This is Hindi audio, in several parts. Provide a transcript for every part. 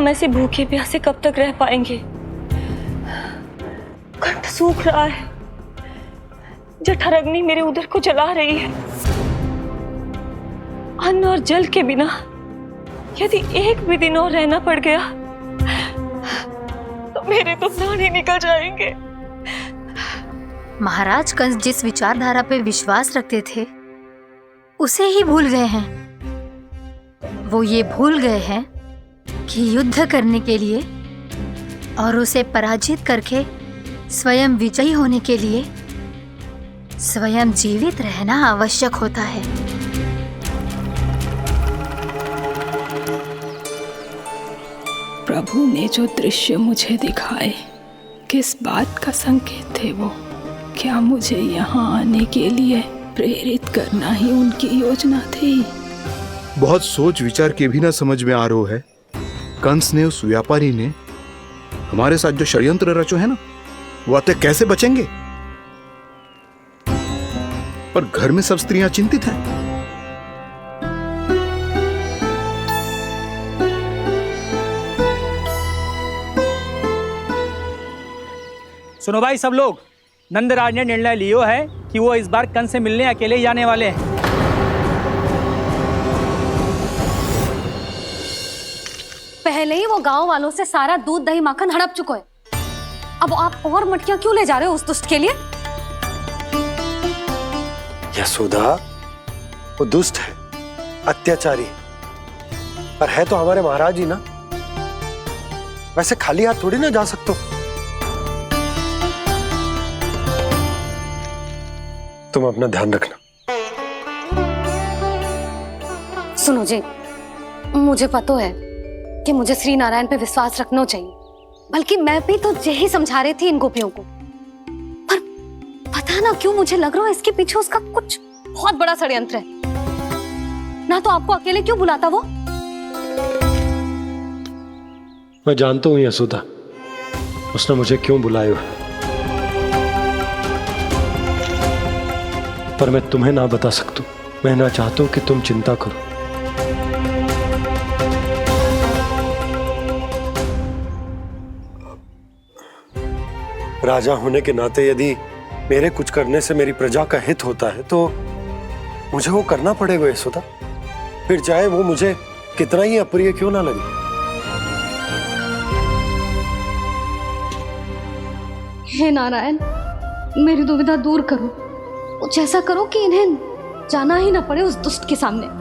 हम ऐसे भूखे प्यासे कब तक रह पाएंगे? कंठ सूख रहा है, जठराग्नि मेरे उदर को जला रही है। अन्न और जल के बिना यदि एक भी दिन और रहना पड़ गया तो मेरे तो प्राण ही निकल जाएंगे। महाराज कंस जिस विचारधारा पे विश्वास रखते थे उसे ही भूल गए हैं। वो ये भूल गए हैं कि युद्ध करने के लिए और उसे पराजित करके स्वयं विजयी होने के लिए स्वयं जीवित रहना आवश्यक होता है। प्रभु ने जो दृश्य मुझे दिखाए, किस बात का संकेत थे वो? क्या मुझे यहाँ आने के लिए प्रेरित करना ही उनकी योजना थी? बहुत सोच विचार के भी ना समझ में आ रहा है। कंस ने, उस व्यापारी ने हमारे साथ जो षड्यंत्र रचो है ना, वो आते कैसे बचेंगे? पर घर में सब स्त्रियां चिंतित हैं। सुनो भाई सब लोग, नंदराज ने निर्णय लियो है कि वो इस बार कंस से मिलने अकेले ही आने वाले हैं। पहले ही वो गांव वालों से सारा दूध दही माखन हड़प चुके हैं। अब आप और मटकियां क्यों ले जा रहे हो उस दुष्ट के लिए? यशोदा, वो दुष्ट है, अत्याचारी, पर है तो हमारे महाराज ही ना। वैसे खाली हाथ थोड़ी ना जा सकते। तुम अपना ध्यान रखना। सुनो जी, मुझे पता है कि मुझे श्री नारायण पे विश्वास रखना चाहिए, बल्कि मैं भी तो यही समझा रही थी इन गोपियों को। पर पता ना क्यों मुझे लग रहा है इसके पीछे उसका कुछ बहुत बड़ा षड्यंत्र है। ना तो आपको अकेले क्यों बुलाता वो? मैं जानता हूं यशोदा, उसने मुझे क्यों बुलाया है, पर मैं तुम्हें ना बता सकता। मैं ना चाहता हूं कि तुम चिंता करो। राजा होने के नाते यदि मेरे कुछ करने से मेरी प्रजा का हित होता है तो मुझे वो करना पड़ेगा यशोदा, फिर चाहे वो मुझे कितना ही अप्रिय क्यों ना लगे। हे नारायण, मेरी दुविधा दूर करो। कुछ ऐसा करो कि इन्हें जाना ही ना पड़े उस दुष्ट के सामने।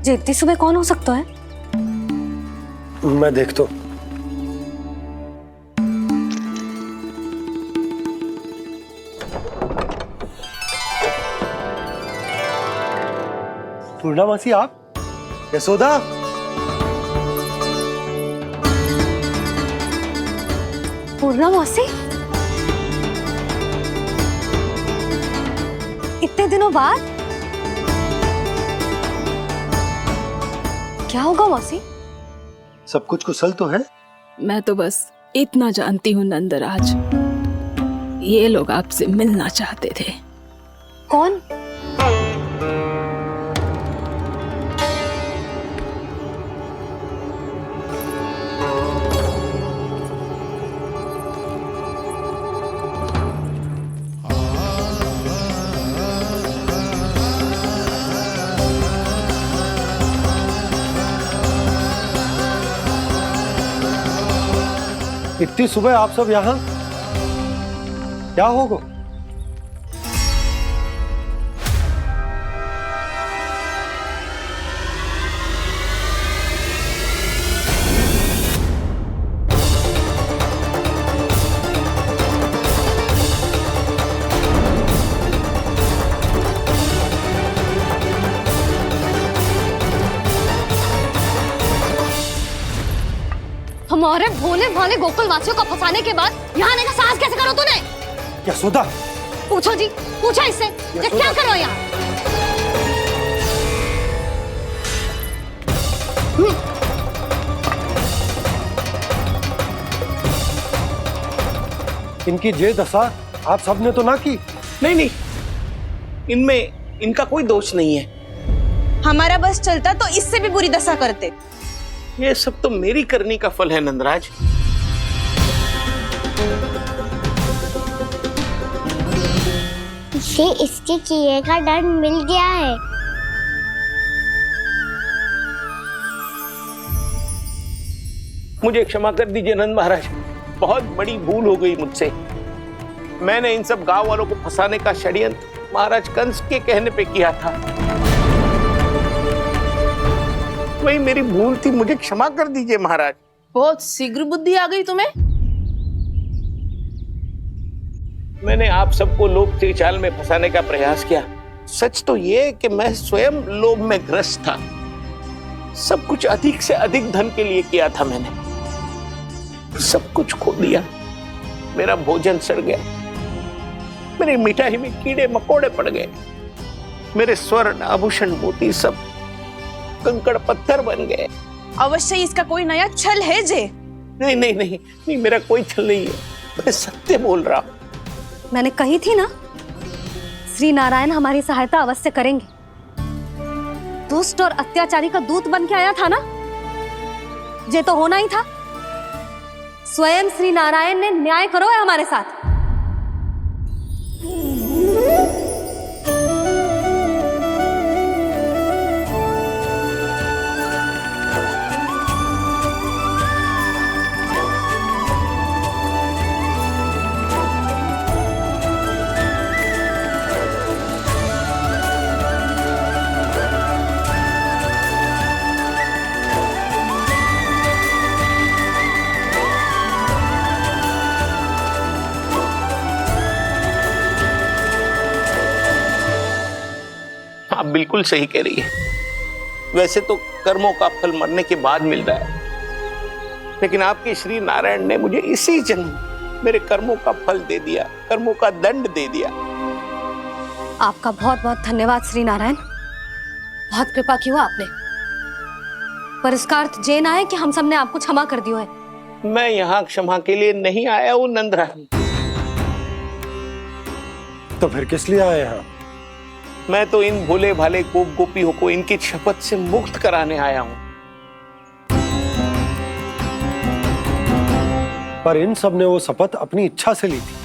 जी इतनी सुबह कौन हो सकता है? मैं देखता हूं। पूर्णा मासी, आप? यशोदा, पूर्णा मासी, इतने दिनों बाद? क्या होगा मौसी? सब कुछ कुशल तो है? मैं तो बस इतना जानती हूँ नंदराज, ये लोग आपसे मिलना चाहते थे। कौन? इतनी सुबह आप सब यहाँ? क्या होगा? हमारे भोले भाले गोकुल वासियों को फंसाने के बाद यहाँ आने का साहस कैसे करो तूने? यशोदा, पूछो जी, पूछो इससे, ये क्या करो यहाँ? इनकी ये दशा आप सबने तो ना की। नहीं नहीं, इनमें इनका कोई दोष नहीं है। हमारा बस चलता तो इससे भी बुरी दशा करते। ये सब तो मेरी करनी का फल है नंदराज। इसे इसके किए का दंड मिल गया है। मुझे क्षमा कर दीजिए नंद महाराज, बहुत बड़ी भूल हो गई मुझसे। मैंने इन सब गांव वालों को फंसाने का षड्यंत्र महाराज कंस के कहने पे किया था। वही मेरी भूल थी, मुझे क्षमा कर दीजिए महाराज। बहुत शीघ्र बुद्धि आ गई तुम्हें। मैंने आप सबको लोभ के जाल में फंसाने का प्रयास किया। सच तो ये कि मैं स्वयं लोभ में ग्रस्त था। सब कुछ अधिक से अधिक धन के लिए किया था मैंने। सब कुछ खो दिया। मेरा भोजन सड़ गया, मेरी मिठाई में कीड़े मकोड़े पड़ गए, मेरे स्वर्ण आभूषण मोती सब कंकड़ पत्थर बन गए। अवश्य इसका कोई नया छल है जे। नहीं नहीं नहीं नहीं, मेरा कोई छल नहीं है, मैं सत्य बोल रहा हूं। मैंने कही थी ना, श्री नारायण हमारी सहायता अवश्य करेंगे। दुष्ट और अत्याचारी का दूत बन के आया था ना, ये तो होना ही था। स्वयं श्री नारायण ने न्याय करो है हमारे साथ। आप बिल्कुल सही कह रही है। वैसे तो कर्मों का फल मरने के बाद मिल रहा है, लेकिन आपके श्री नारायण ने मुझे इसी जन्म मेरे कर्मों का फल दे दिया, कर्मों का दंड दे दिया। आपका बहुत बहुत धन्यवाद श्री नारायण, बहुत कृपा की हो आपने। पर इसका अर्थ ये ना है कि हम सब ने आपको क्षमा कर दिया है। मैं यहाँ क्षमा के लिए नहीं आया हूँ नंदरानी। तो फिर किस लिए आए हैं? मैं तो इन भोले भाले गोप गोपियों को इनकी शपथ से मुक्त कराने आया हूं। पर इन सब ने वो शपथ अपनी इच्छा से ली थी,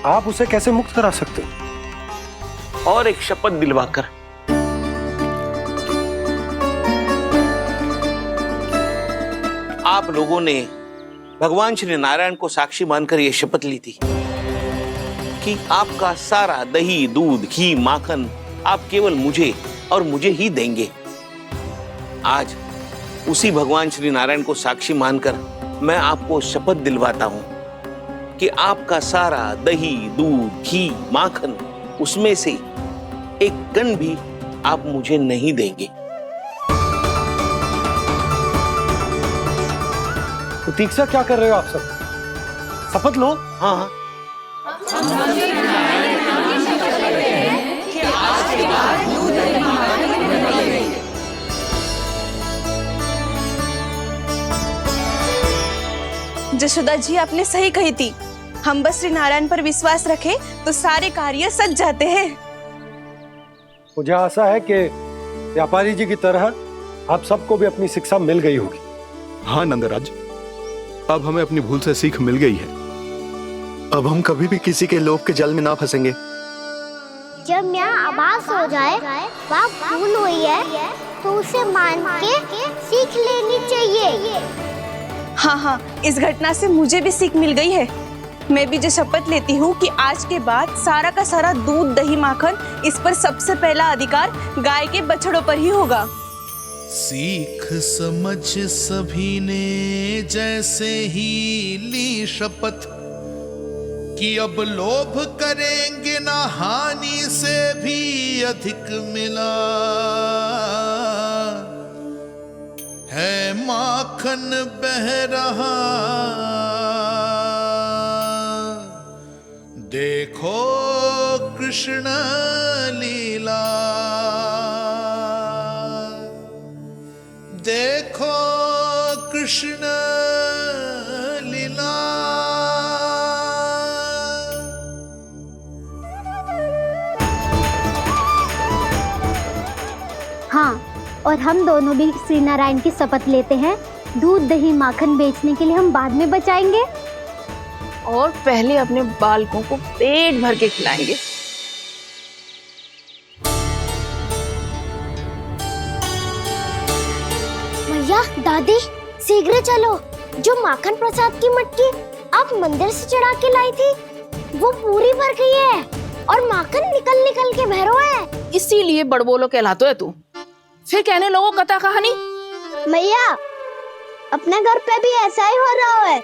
आप उसे कैसे मुक्त करा सकते? और एक शपथ दिलवाकर। आप लोगों ने भगवान श्री नारायण को साक्षी मानकर यह शपथ ली थी कि आपका सारा दही, दूध, घी, माखन आप केवल मुझे और मुझे ही देंगे। आज उसी भगवान श्री नारायण को साक्षी मानकर मैं आपको शपथ दिलवाता हूं कि आपका सारा दही, दूध, घी, माखन उसमें से एक कण भी आप मुझे नहीं देंगे। प्रतीक्षा क्या कर रहे हो आप सब? शपथ लो। हाँ हाँ, जशोदा जी आपने सही कही थी। हम बस श्री नारायण पर विश्वास रखें तो सारे कार्य सज जाते हैं। मुझे आशा है कि व्यापारी जी की तरह आप सबको भी अपनी शिक्षा मिल गई होगी। हाँ नंदराज, अब हमें अपनी भूल से सीख मिल गई है। अब हम कभी भी किसी के लोभ के जल में ना फंसेंगे। जब यहाँ आभास हो जाए वहाँ भूल हुई है तो उसे मान के सीख लेनी चाहिए। हाँ हाँ, इस घटना से मुझे भी सीख मिल गई है। मैं भी जो शपथ लेती हूँ कि आज के बाद सारा का सारा दूध, दही, माखन इस पर सबसे पहला अधिकार गाय के बछड़ों पर ही होगा। सीख समझ सभी ने जैसे ही ली शपथ कि अब लोभ करेंगे ना हानि से भी अधिक मिला है, माखन बह रहा देखो कृष्ण लीला, देखो कृष्ण लीला। हाँ, और हम दोनों भी श्री नारायण की शपथ लेते हैं, दूध दही माखन बेचने के लिए हम बाद में बचाएंगे और पहले अपने बालकों को पेट भर के खिलाएंगे। भैया, दादी, शीघ्र चलो। जो माखन प्रसाद की मटकी आप मंदिर से चढ़ा के लाई थी, वो पूरी भर गई है और माखन निकल निकल के भरो है। इसीलिए बड़बोलो कहलाते है तू। फिर कहने लोगों कथा कहानी। भैया, अपने घर पे भी ऐसा ही हो रहा है।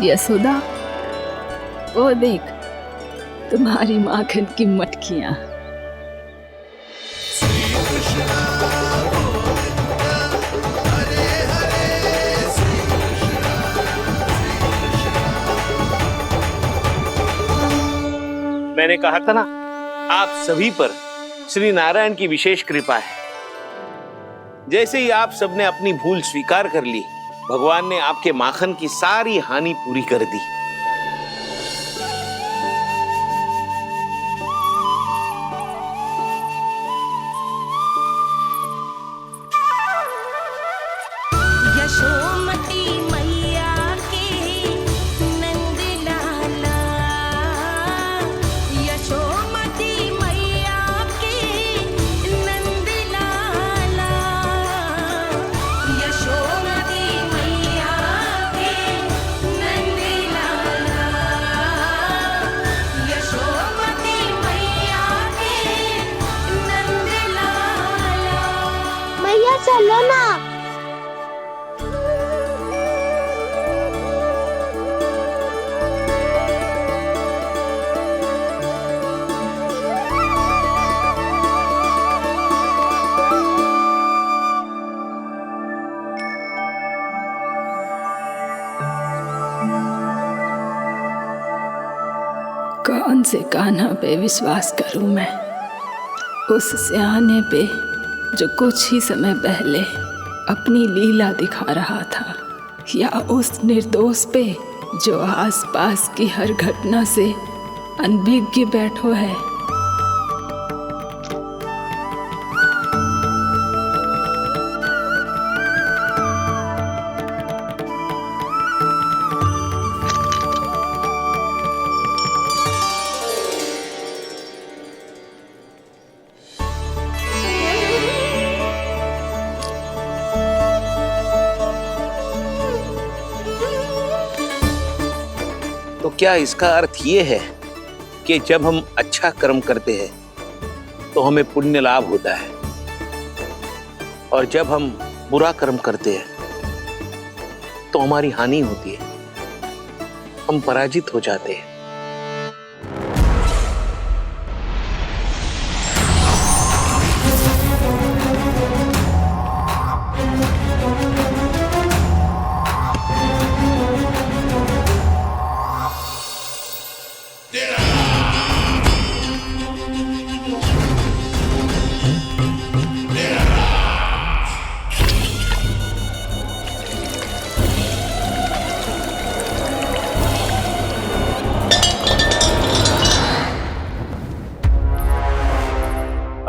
यशोदा, वो देख तुम्हारी माखन की मटकियां। मैंने कहा था ना, आप सभी पर श्री नारायण की विशेष कृपा है। जैसे ही आप सबने अपनी भूल स्वीकार कर ली, भगवान ने आपके माखन की सारी हानि पूरी कर दी। यशोमती मैया के नंद लाला, यशोमती मैया के नंद लाला, यशोमती मैया के नंद लाला, यशोमती मैया के नंद लाला। मैया चलो ना। कौन से कान्हा पे विश्वास करूं मैं? उस सियाने पे जो कुछ ही समय पहले अपनी लीला दिखा रहा था, या उस निर्दोष पे जो आसपास की हर घटना से अनभिज्ञ बैठो है। तो क्या इसका अर्थ ये है कि जब हम अच्छा कर्म करते हैं तो हमें पुण्य लाभ होता है, और जब हम बुरा कर्म करते हैं तो हमारी हानि होती है, हम पराजित हो जाते हैं?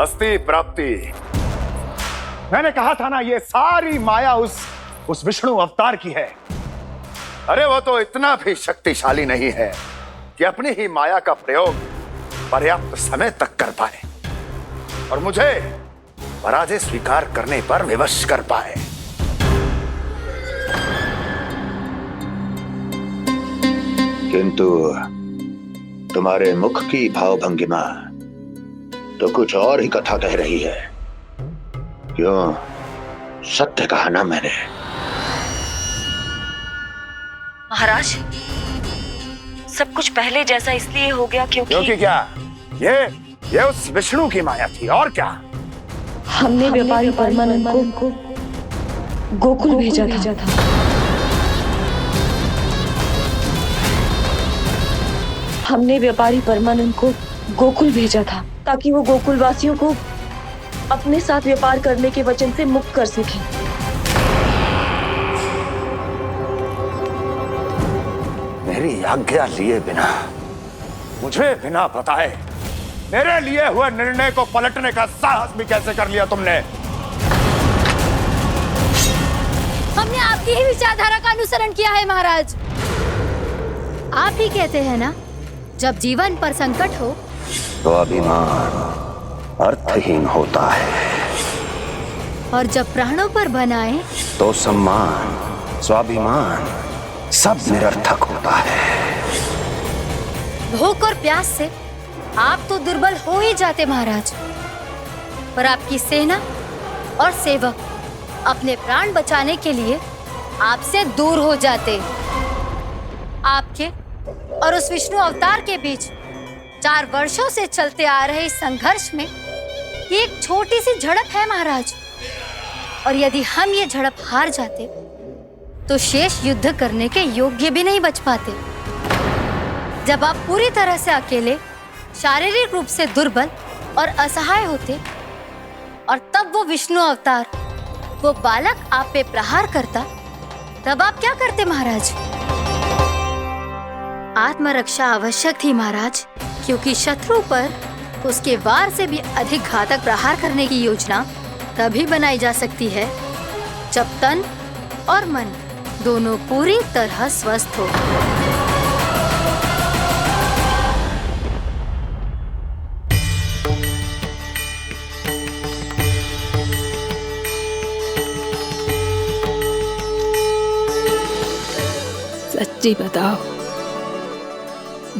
अस्ति प्राप्ति। मैंने कहा था ना, ये सारी माया उस विष्णु अवतार की है। अरे वो तो इतना भी शक्तिशाली नहीं है कि अपनी ही माया का प्रयोग पर्याप्त समय तक कर पाए और मुझे पराजय स्वीकार करने पर विवश कर पाए। किंतु तुम्हारे मुख की भावभंगिमा तो कुछ और ही कथा कह रही है। क्यों? सत्य कहा ना मैंने। महाराज, सब कुछ पहले जैसा इसलिए हो गया क्योंकि क्या? ये उस विष्णु की माया थी, और क्या? हमने व्यापारी परमानंद को गोकुल भेजा था। हमने व्यापारी परमानंद को गोकुल भेजा था ताकि वो गोकुल वासियों को अपने साथ व्यापार करने के वचन से मुक्त कर सके। मेरी आज्ञा लिए बिना, मुझे बिना बताए मेरे लिए हुए निर्णय को पलटने का साहस भी कैसे कर लिया तुमने? हमने आपकी ही विचारधारा का अनुसरण किया है महाराज। आप ही कहते हैं ना, जब जीवन पर संकट हो तो अभिमान अर्थहीन होता है, और जब प्राणों पर बनाए तो सम्मान स्वाभिमान सब निरर्थक होता है। भूख और प्यास से आप तो दुर्बल हो ही जाते महाराज, पर आपकी सेना और सेवक अपने प्राण बचाने के लिए आपसे दूर हो जाते। आपके और उस विष्णु अवतार के बीच 4 वर्षों से चलते आ रहे इस संघर्ष में ये एक छोटी सी झड़प है महाराज, और यदि हम ये झड़प हार जाते तो शेष युद्ध करने के योग्य भी नहीं बच पाते। जब आप पूरी तरह से अकेले, शारीरिक रूप से दुर्बल और असहाय होते, और तब वो विष्णु अवतार, वो बालक आप पे प्रहार करता, तब आप क्या करते महाराज? आत्मरक्षा आवश्यक थी महाराज, क्योंकि शत्रु पर उसके वार से भी अधिक घातक प्रहार करने की योजना तभी बनाई जा सकती है जब तन और मन दोनों पूरी तरह स्वस्थ हो। सच्ची बताओ,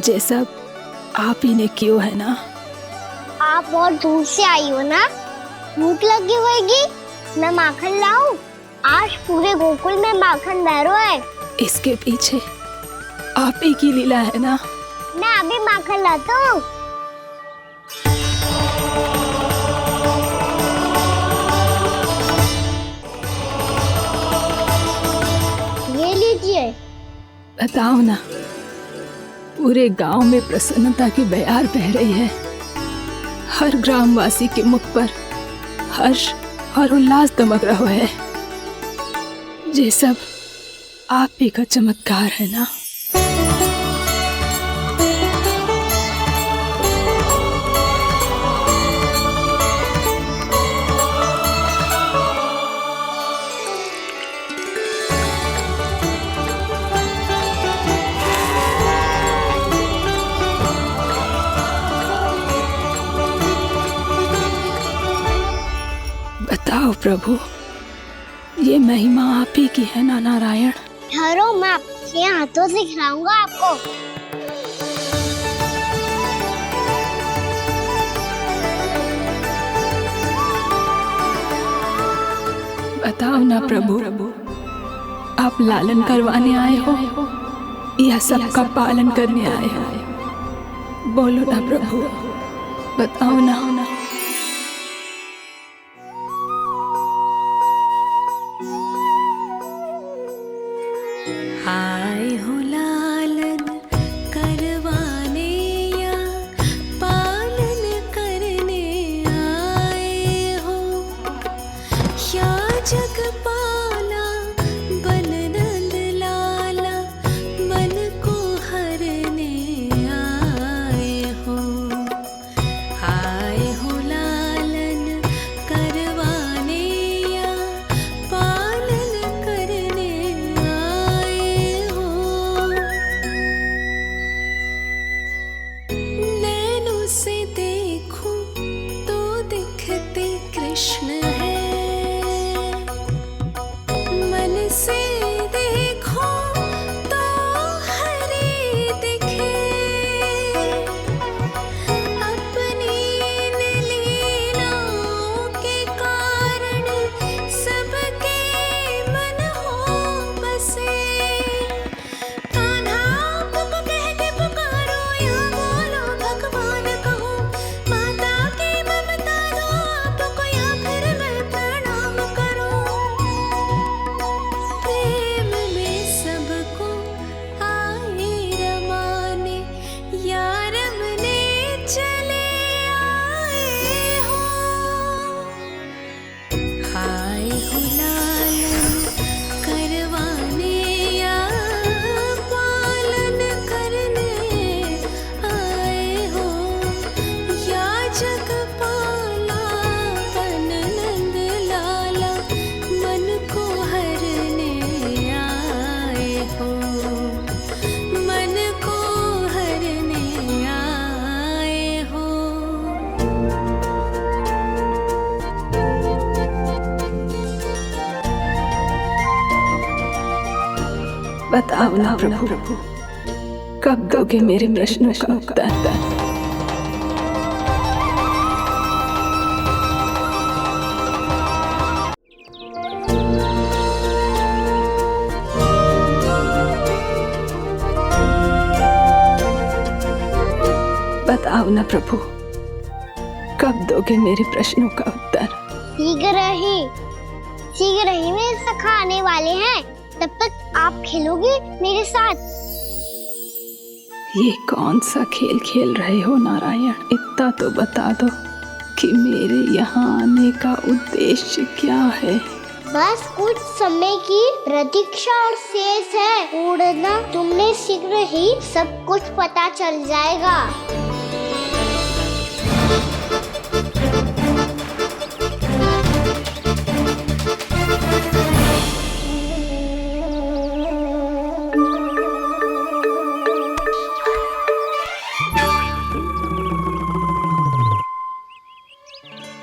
ये सब आप ही ने क्यों है ना? आप बहुत दूर से आई हो ना, भूख लगी होगी, मैं माखन लाऊं? आज पूरे गोकुल में माखन बह रहा है। इसके पीछे आप ही की लीला है ना? मैं अभी माखन लाता हूँ। ये लीजिए। बताओ ना, पूरे गांव में प्रसन्नता की बयार बह रही है। हर ग्रामवासी के मुख पर हर्ष और उल्लास दमक रहा है। ये सब आप ही का चमत्कार है ना? बताओ प्रभु, ये महिमा आप ही की है ना नारायण? ठहरो, मैं आपके हाथों से खिलाऊंगा आपको। बताओ ना प्रभु, आप लालन करवाने आए हो या सबका पालन करने आए हो? बोलो ना प्रभु, बताओ ना। आए हो लालन करवाने या पालन करने आए हो, या जगपाला बन नंद लाला मन को हरने आए हो। आए हो बताओ ना प्रभु, कब दोगे मेरे प्रश्नों का उत्तर? बताओ ना प्रभु, कब दोगे मेरे प्रश्नों का उत्तर? शीघ्र ही मेरे सखा आने वाले हैं, तब तक आप खेलोगे मेरे साथ। ये कौन सा खेल खेल रहे हो नारायण? इतना तो बता दो कि मेरे यहाँ आने का उद्देश्य क्या है? बस कुछ समय की प्रतीक्षा और शेष है। उड़ना तुमने शीघ्र ही सब कुछ पता चल जाएगा।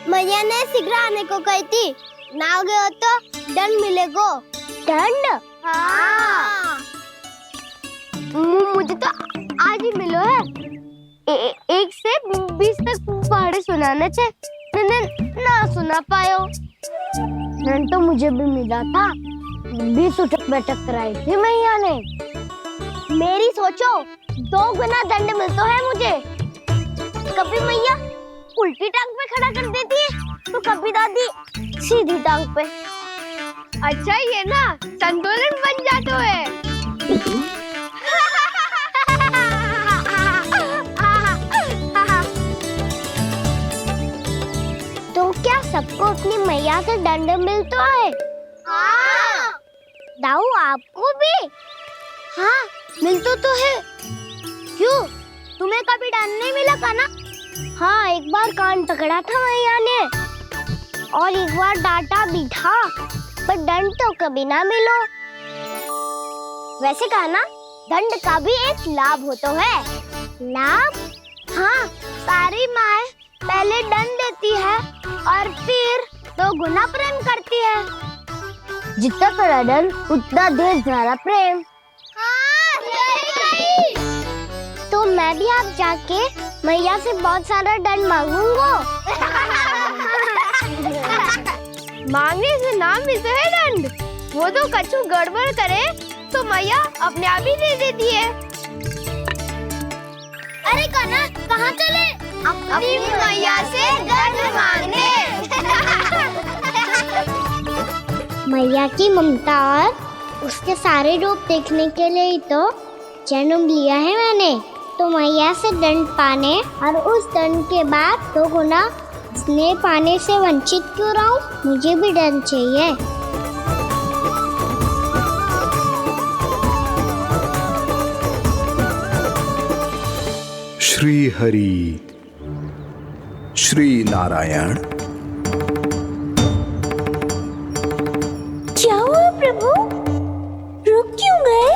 मैया ने शीघ्र आने को कही थी, ना आओगे हो तो दंड मिलेगा। दंड? हाँ। मुझे तो आज ही मिलो है। 1 से 20 तक पहाड़े सुनाने थे, ना सुना पायो। दंड तो मुझे भी मिला था, 20 उठक बैठक कराई थी मैया ने। मेरी सोचो, 2 गुना दंड मिलता है मुझे। कभी मैया उल्टी टांग पे खड़ा कर देती है, तो कभी दादी सीधी टांग पे। अच्छा ये ना संतुलन बन जाता है। तो क्या सबको अपनी मैया से दंड मिलता है? हाँ। दाऊ आपको भी? हाँ मिलता तो है। क्यों, तुम्हें कभी दंड नहीं मिला था ना? हाँ, एक बार कान पकड़ा था मैया ने और एक बार डांटा भी था, पर दंड तो कभी ना मिलो। वैसे कहा ना, दंड का भी एक लाभ होता है। लाभ? हाँ, सारी माँ पहले दंड देती है और फिर 2 गुना प्रेम करती है। जितना बड़ा दंड उतना ढेर सारा प्रेम। हाँ, सही। तो मैं भी आप जाके मैया से बहुत सारा दंड मांगूंगा। मांगने से ना मिलता है दंड, वो तो कछु गड़बड़ करे तो मैया अपने आप ही दे देती है। अरे कान्हा, कहाँ चले? अपनी मैया से दंड मांगने। मैया की ममता और उसके सारे रूप देखने के लिए ही तो जन्म लिया है मैंने। तो मैया से दंड पाने और उस दंड के बाद 2 गुना स्नेह पाने से वंचित क्यों रहूं? मुझे भी दंड चाहिए। श्री हरि, श्री नारायण। क्या हुआ प्रभु? रुक क्यों गए?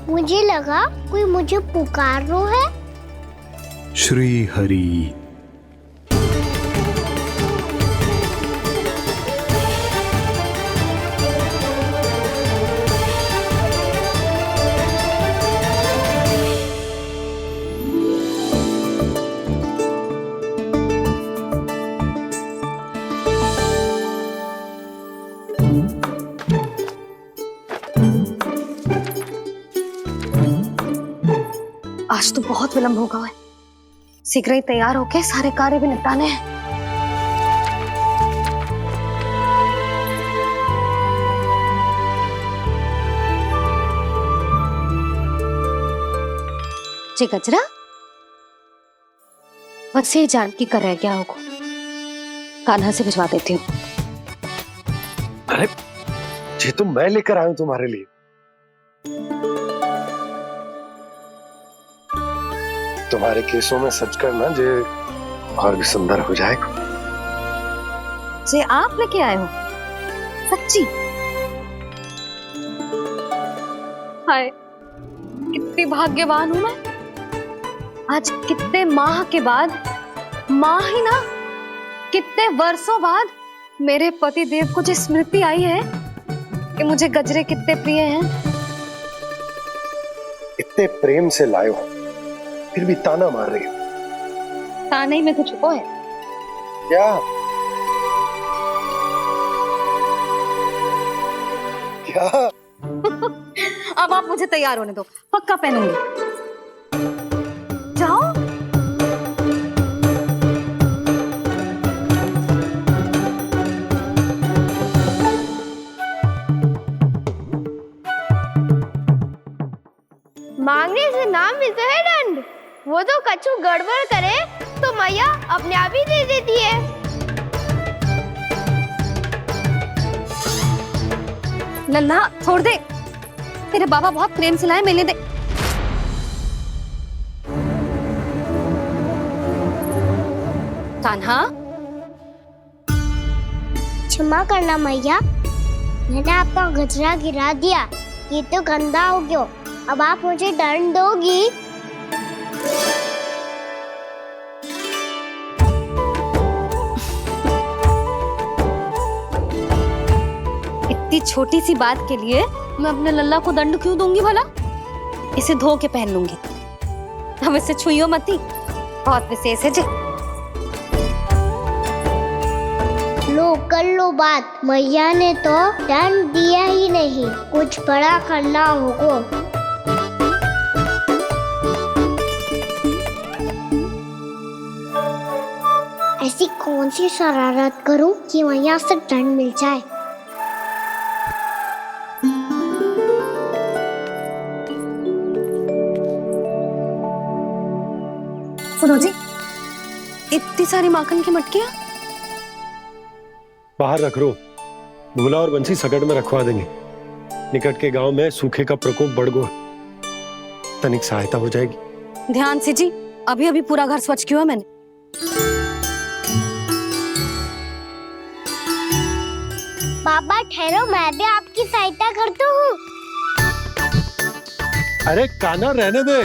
मुझे लगा कोई मुझे पुकार रहा है। श्री हरि। आज तो बहुत विलंब होगा है। शीघ्र ही तैयार होके सारे कार्य भी निपटाने हैं। जी गजरा, बस ये जानकी कर रह गया होगा, कान्हा से भिजवा देती हूँ। अरे ये तो मैं लेकर आया हूं तुम्हारे लिए। तुम्हारे केसों में सच करना जे और भी सुंदर हो जाएगा। जे आप लेके आए हो? सच्ची? हाय, कितनी भाग्यवान हूं मैं। आज कितने माह के बाद, माह ही ना, कितने वर्षों बाद मेरे पति देव को जो स्मृति आई है कि मुझे गजरे कितने प्रिय हैं। इतने प्रेम से लाए हो, फिर भी ताना मार रही हो। ताने ही में तो छुपो है। क्या क्या? अब आप मुझे तैयार होने दो, पक्का पहनूंगी। जाओ। मांगने से ना मिलता है दंड। वो तो कछु गड़बड़ करे तो मैया अपने आप ही दे देती है। लल्ला छोड़ दे, तेरे बाबा बहुत प्रेम से लाए, मिलने दे। कान्हा, क्षमा करना मैया, मैंने आपका गजरा गिरा दिया, ये तो गंदा हो गया। अब आप मुझे दंड दोगी? इतनी छोटी सी बात के लिए मैं अपने लल्ला को दंड क्यों दूंगी भला? इसे धो के पहन लूंगी। अब इसे छुइयो मती, बहुत विशेष है जी। लो कर लो बात, मैया ने तो दंड दिया ही नहीं, कुछ बड़ा करना होगा। ऐसी कौन सी शरारत करूं कि मैया से दंड मिल जाए? सुनो जी, इतनी सारी माखन की मटकियां बाहर रख रो, भूला और बंसी सकट में रखवा देंगे। निकट के गांव में सूखे का प्रकोप बढ़ गया, तनिक सहायता हो जाएगी। ध्यान से जी, अभी अभी पूरा घर स्वच्छ किया मैंने। पापा ठहरो, मैं भी आपकी सहायता करता हूँ। अरे कान्हा रहने दे।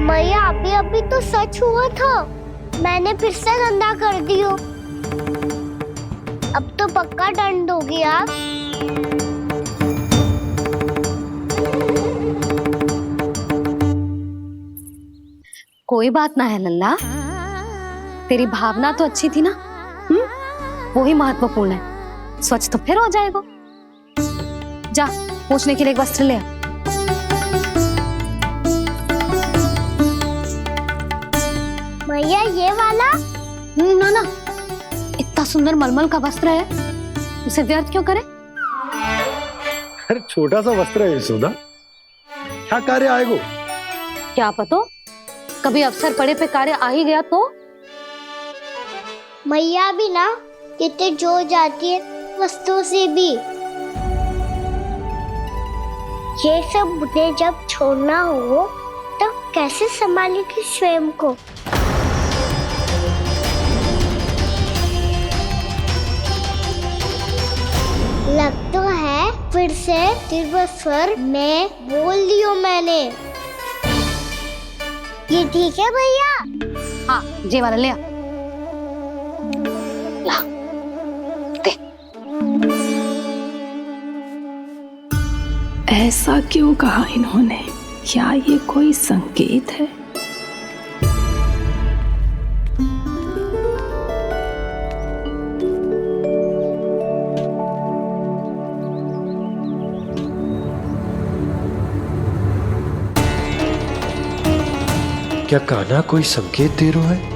मैया अभी अभी तो सच हुआ था, मैंने फिर से गंदा कर दियो। अब तो पक्का दंड दोगी आप। कोई बात ना है लल्ला, तेरी भावना तो अच्छी थी ना, वही महत्वपूर्ण है। स्वच्छ तो फिर हो जाएगा। जा पोंछने के लिए एक वस्त्र ले आ। मैया ये वाला? ना ना, इतना सुंदर मलमल का वस्त्र है, उसे व्यर्थ क्यों करे? अरे छोटा सा वस्त्र है यशोदा, क्या कार्य आएगा? क्या पता, कभी अवसर पड़े पे कार्य आ ही गया तो? मैया भी ना कितने जो जाती है वस्तुओं से भी। ये सब मुझे जब छोड़ना हो तो कैसे संभालेगी स्वयं को? लग तो है फिर से तीव्र स्वर में बोल दियो मैंने। ये ठीक है भैया? हाँ, जे वाला ले आ। ला, दे। ऐसा क्यों कहा इन्होंने? क्या ये कोई संकेत है? क्या कान्हा कोई संकेत दे रहा है?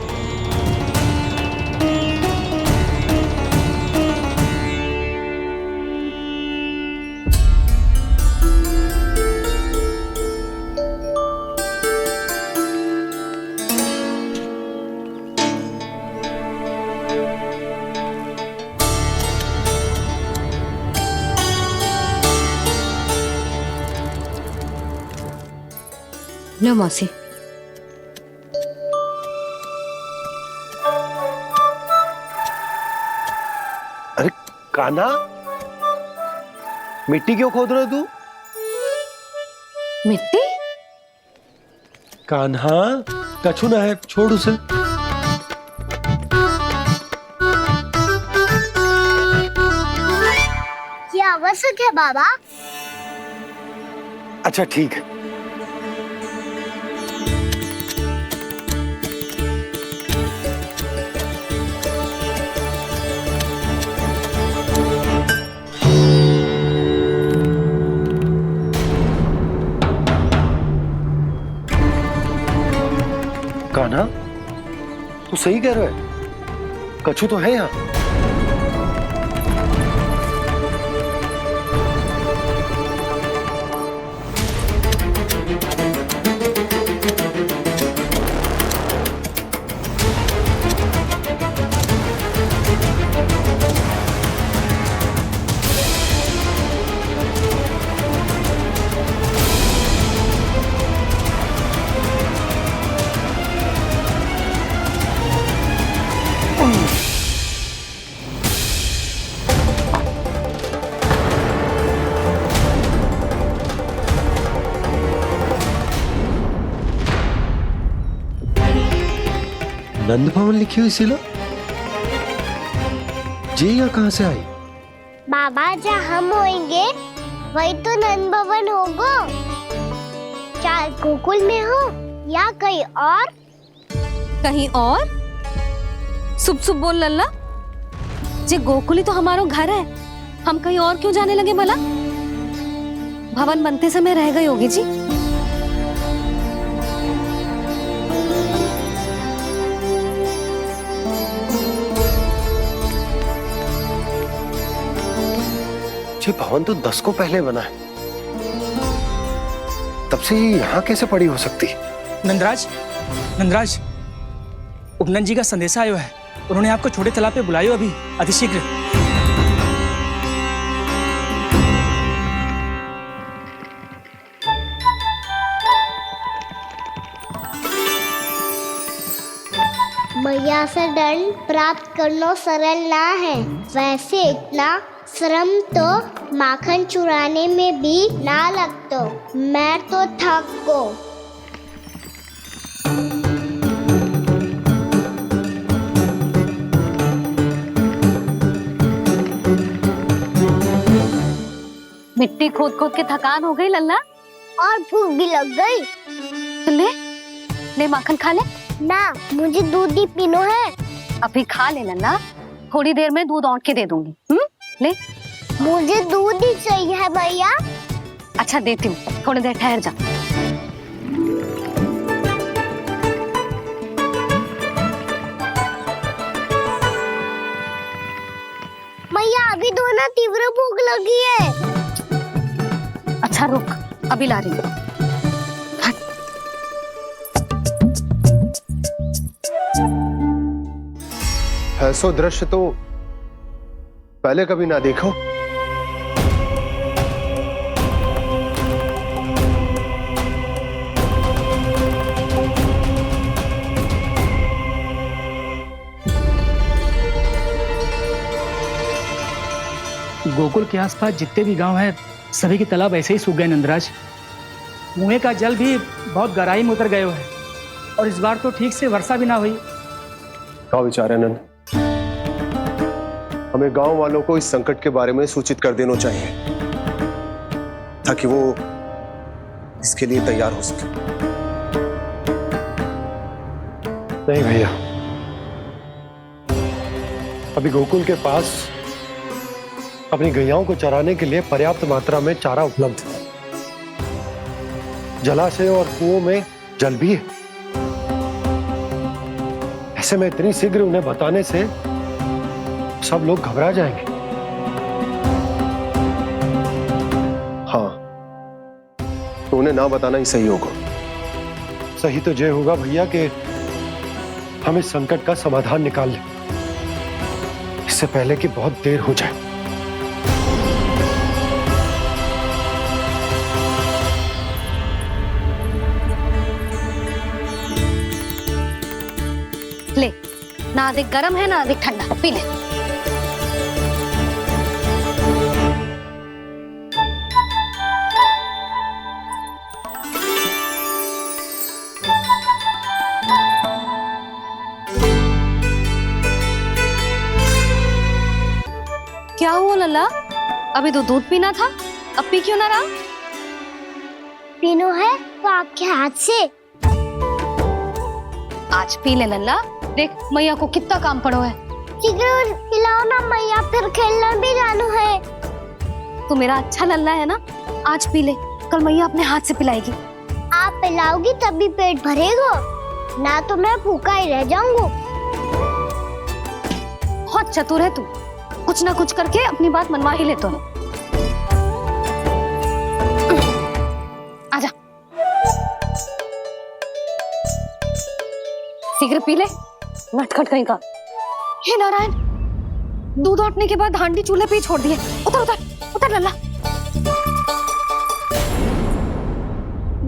लो मौसी। अरे कान्हा, मिट्टी क्यों खोद रहे हो तू? मिट्टी? कान्हा, कछु ना है, छोड़ उसे। ये आवश्यक है बाबा। अच्छा ठीक है। कान्हा, तू सही कह रहा है, कछु तो है यहाँ। नंद भवन लिखी हुई सिला जी, यहाँ कहाँ से आई? बाबा जहाँ हम होंगे वही तो नंद भवन होगा। चाहे गोकुल में हो या कहीं और। कहीं और? सुब सुब बोल लल्ला। जे गोकुल ही तो हमारा घर है, हम कहीं और क्यों जाने लगे भला? भवन बनते समय रह गई होगी जी। ये भवन तो 10 को पहले बना है, तब से ये यहाँ कैसे पड़ी हो सकती? नंदराज, नंदराज, उपनंद जी का संदेशा आयो है। उन्होंने आपको छोटे तालाब पे बुलायो अभी, अतिशीघ्र। मैया से दंड प्राप्त करना सरल ना है। वैसे इतना श्रम तो माखन चुराने में भी ना लगता। मैं तो थक गो। मिट्टी खोद खोद के थकान हो गई लल्ला, और भूख भी लग गई। तो ले माखन खा ले। ना, मुझे दूध ही पीना है। अभी खा ले लल्ला, थोड़ी देर में दूध औंट के दे दूंगी। ले। मुझे दूध ही चाहिए है भैया। अच्छा देती हूँ, थोड़ी देर ठहर जा। मैया अभी तो ना तीव्र भूख लगी है। अच्छा रुक, अभी ला रही हूँ। ऐसा दृश्य तो पहले कभी ना देखो। गोकुल के आसपास जितने भी गांव हैं, सभी के तालाब ऐसे ही सूख गए नंदराज। कुएं का जल भी बहुत गहराई में उतर गए है, और इस बार तो ठीक से वर्षा भी ना हुई। क्या विचार है नंद? हमें गांव वालों को इस संकट के बारे में सूचित कर देना चाहिए, ताकि वो इसके लिए तैयार हो सके। नहीं भैया, अभी गोकुल के पास अपनी गैयाओं को चराने के लिए पर्याप्त मात्रा में चारा उपलब्ध है। जलाशय और कुओं में जल भी है। ऐसे में इतनी शीघ्र उन्हें बताने से सब लोग घबरा जाएंगे। हाँ, तो उन्हें ना बताना ही सही होगा। सही तो ये होगा भैया कि हम इस संकट का समाधान निकाल लें, इससे पहले कि बहुत देर हो जाए। ले, ना अधिक गर्म है ना अधिक ठंडा, पी ले। क्या हुआ लल्ला? अभी तो दूध पीना था, अब पी क्यों ना रहा? पीनो है तो आपके हाथ से। आज पी ले लल्ला, देख मैया को कितना काम पड़ो है। शीघ्र पिलाओ ना मैया, फिर खेलने भी जाना है। तू मेरा अच्छा लल्ला है ना, आज पी ले, कल मैया अपने हाथ से पिलाएगी। आप पिलाओगी तभी पेट भरेगा, ना तो मैं भूखा ही रह जाऊंगा। बहुत चतुर है तू, कुछ ना कुछ करके अपनी बात मनवा ही लेता है। आजा, शीघ्र पी ले, नटखट कहीं का। हे नारायण, दूध औटने के बाद हांडी चूल्हे पे ही छोड़ दिए। उतर उतर उतर लल्ला।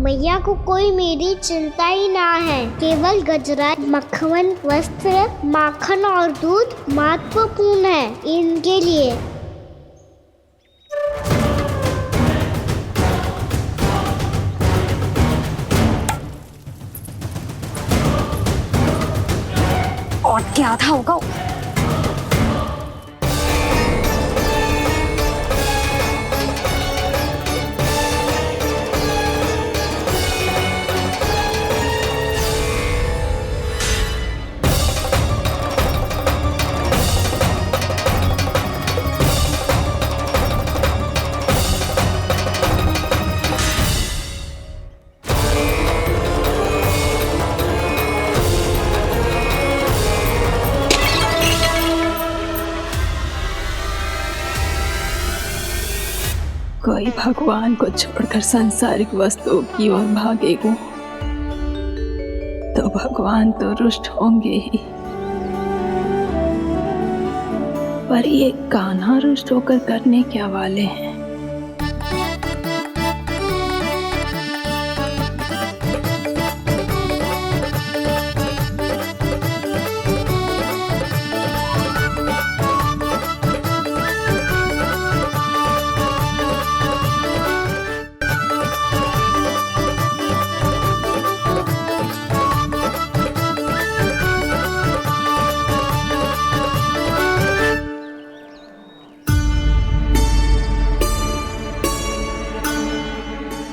मैया को कोई मेरी चिंता ही ना है, केवल गजरा, मक्खन, वस्त्र, माखन और दूध महत्वपूर्ण है इनके लिए। और क्या था होगा? कोई भगवान को छोड़कर सांसारिक वस्तुओं की ओर भागेगा तो भगवान तो रुष्ट होंगे ही, पर ये कान्हा रुष्ट होकर करने क्या वाले हैं?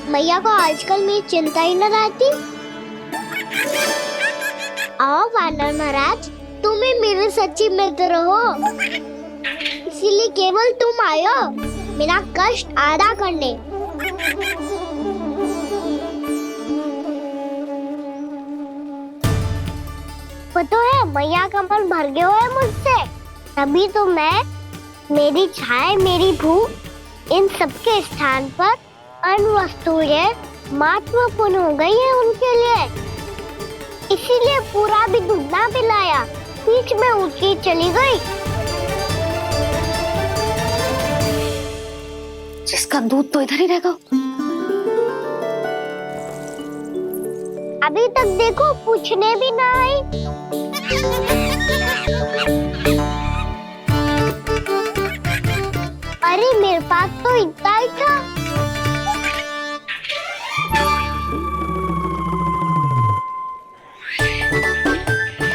मैया को आजकल मेरी चिंता ही न रहती। आओ वानर महाराज, तुम ही मेरे सच्ची मित्र हो, इसीलिए केवल तुम आयो मेरा कष्ट आधा करने। पता है मैया का मन भर गया है मुझसे, तभी तो मैं, मेरी छाया, मेरी भूख, इन सबके स्थान पर अन्य वस्तुएं महत्वपूर्ण हो गई है उनके लिए। इसीलिए पूरा भी दूध ना पिलाया, बीच में उठ के चली गई। जिसका दूध तो इधर ही रहेगा। अभी तक देखो पूछने भी ना आई। अरे मेरे पास तो इतना ही था।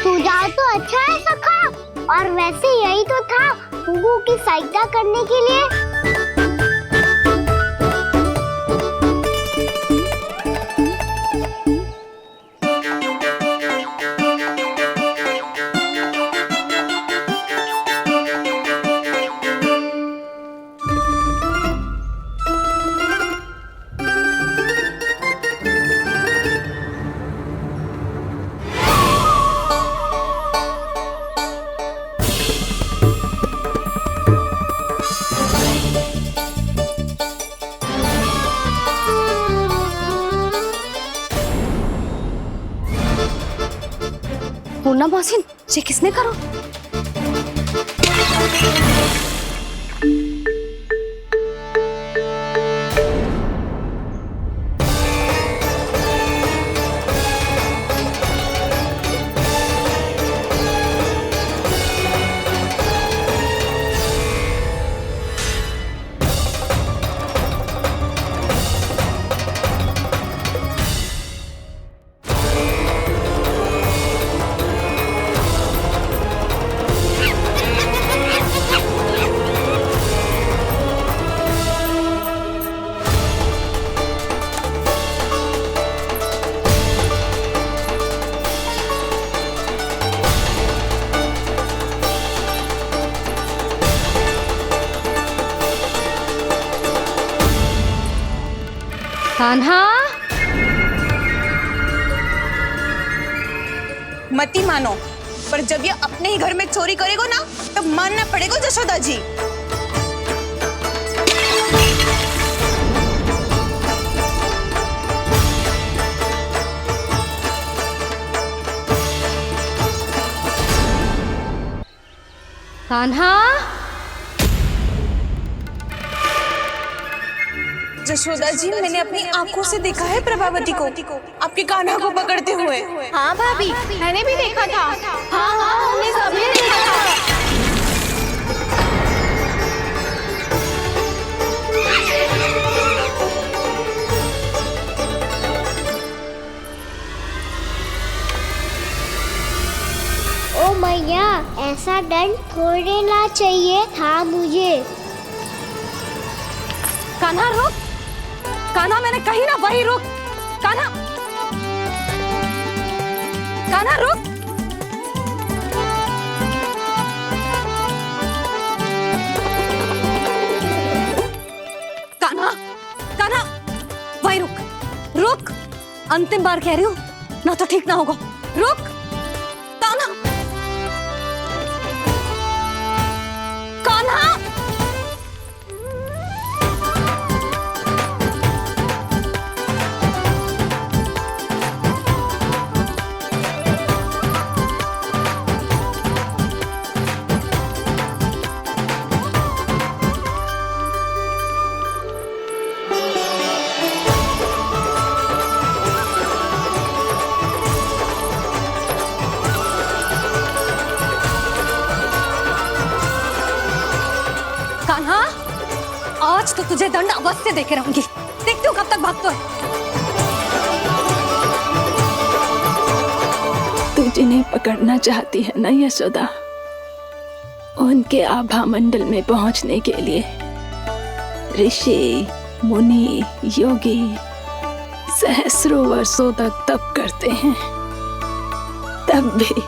सुझाव तो अच्छा है सखा, और वैसे यही तो था हुगू की सहायता करने के लिए। पूर्णा मौसी, ये किसने करो? कान्हा, मती मानो, पर जब ये अपने ही घर में चोरी करेगा ना, तब मानना पड़ेगा जशोदा जी। कान्हा, जशोदा जी, मैंने अपनी आंखों से देखा है प्रभावती को आपके कान्हा को पकड़ते हुए। हाँ भाभी, मैंने भी देखा था। हाँ हाँ, हमने सभी देखा था। ओ मैया, ऐसा दंड थोड़े ना चाहिए था मुझे। कान्हा रुक, कान्हा, मैंने कही ना वही रुक। कान्हा, कान्हा रुक। कान्हा, कान्हा, वही रुक, रुक। अंतिम बार कह रही हूँ, ना तो ठीक ना होगा। रुक कान्हा, कान्हा। कान्हा, आज तो तुझे दंड अवश्य देके रहूंगी। देखती हूँ कब तक भागता है। तू जिन्हें पकड़ना चाहती है ना यशोदा, उनके आभा मंडल में पहुंचने के लिए ऋषि, मुनि, योगी सहस्रों वर्षों तक तप करते हैं, तब भी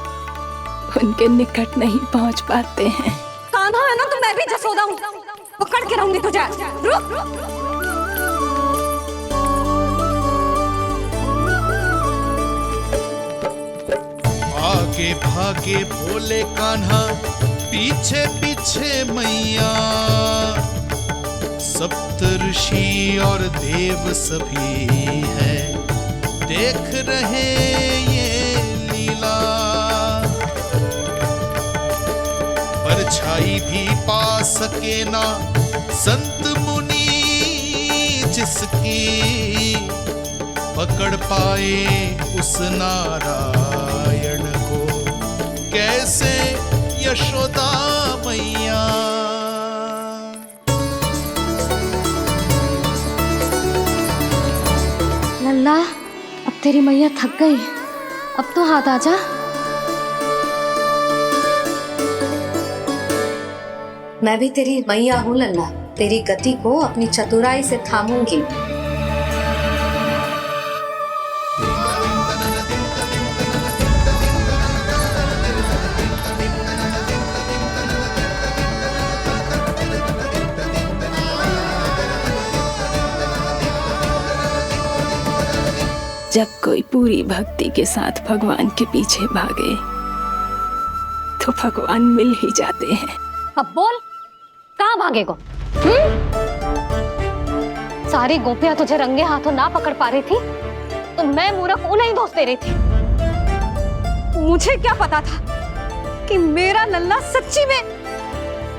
उनके निकट नहीं पहुंच पाते हैं। कान्हा है ना, तो मैं भी जसोदा हूँ, पकड़ के रहूंगी तुझे। रुक। आगे भागे भोले कान्हा, पीछे पीछे मैया, सप्त ऋषि और देव सभी है देख रहे ये लीला। परछाई भी पा सके ना संत मुनि जिसकी, पकड़ पाए उस नारायण को कैसे यशोदा मैया। लल्ला, अब तेरी मैया थक गई, अब तो हाथ आजा। मैं भी तेरी मैया हूँ लल्ला, तेरी गति को अपनी चतुराई से थामूंगी। जब कोई पूरी भक्ति के साथ भगवान के पीछे भागे तो भगवान मिल ही जाते हैं। अब बोल, कहाँ भागेगा? सारी गोपियां तुझे रंगे हाथों ना पकड़ पा रही थी, तो मैं मूर्ख उन्हें ही दोष दे रही थी। मुझे क्या पता था कि मेरा लल्ला सच्ची में।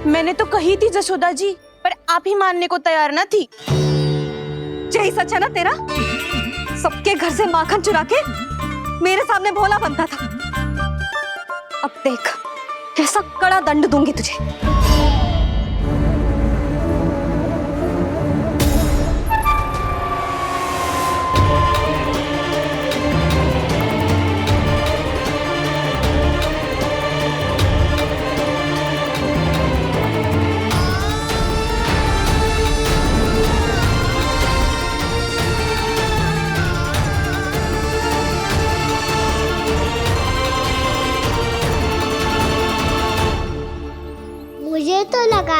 मैंने तो कही थी जशोदा जी, पर आप ही मानने को तैयार ना थी। यही सच है ना तेरा? सबके घर से माखन चुरा के मेरे सामने भोला बनता था। अब देख कैसा कड़ा दंड दूंगी तुझे।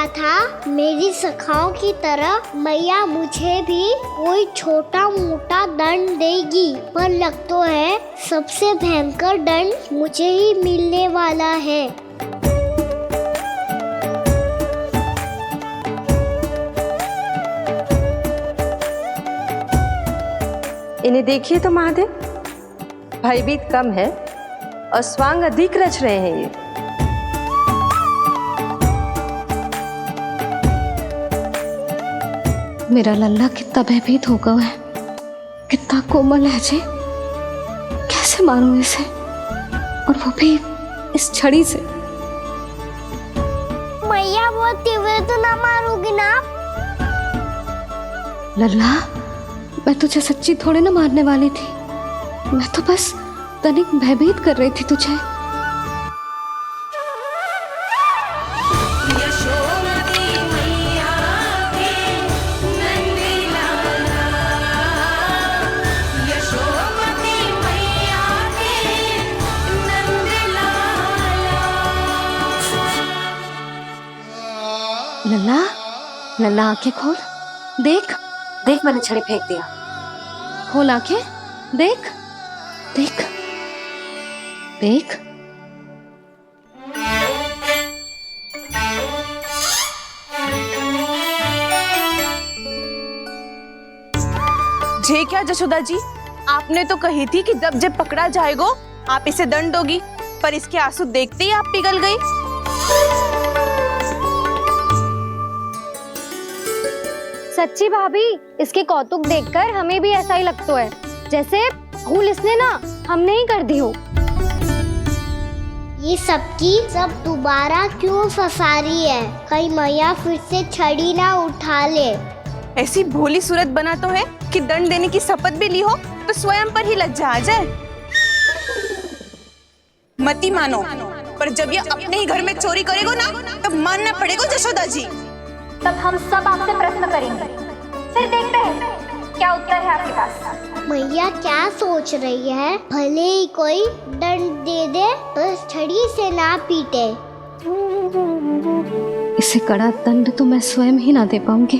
लगा था मेरी सखाओं की तरह मैया मुझे भी कोई छोटा मोटा दंड देगी, पर लग तो है सबसे भयंकर दंड मुझे ही मिलने वाला है। इन्हें देखिए तो महादेव, भयभीत कम है और स्वांग अधिक रच रहे हैं ये। मेरा लल्ला कितना भयभीत होगा है, कितना कोमल है जी, कैसे मारूं इसे, और वो भी इस छड़ी से। मैया बहुत तीव्र तो ना मारोगी ना? लल्ला, मैं तुझे सच्ची थोड़े ना मारने वाली थी, मैं तो बस तनिक भयभीत कर रही थी तुझे। लल्ला, लल्ला आंखें खोल, देख देख मैंने छड़ी फेंक दिया। खोल आंखें, देख देख देख। जे क्या जशोदा जी, आपने तो कही थी कि जब जब पकड़ा जाएगा आप इसे दंड दोगी, पर इसके आंसू देखते ही आप पिघल गई। सच्ची भाभी, इसके कौतुक देखकर हमें भी ऐसा ही लगता है, जैसे भूल इसने ना हमने ही कर दी हो। ये सबकी सब दोबारा क्यों फंसा रही है? कहीं मैया फिर से छड़ी ना उठा ले। ऐसी भोली सूरत बना तो है कि दंड देने की शपथ भी ली हो तो स्वयं पर ही लज्जा आ जाए। मती मानो, पर जब ये अपने ही घर में चोरी करेगो ना, तब मानना पड़ेगा जशोदा जी। तब हम सब आपसे प्रश्न करेंगे, फिर देखते हैं क्या उत्तर है आपके पास। मैया क्या सोच रही है? भले ही कोई दंड दे दे, बस छड़ी से ना पीटे। इसे कड़ा दंड तो मैं स्वयं ही ना दे पाऊंगी,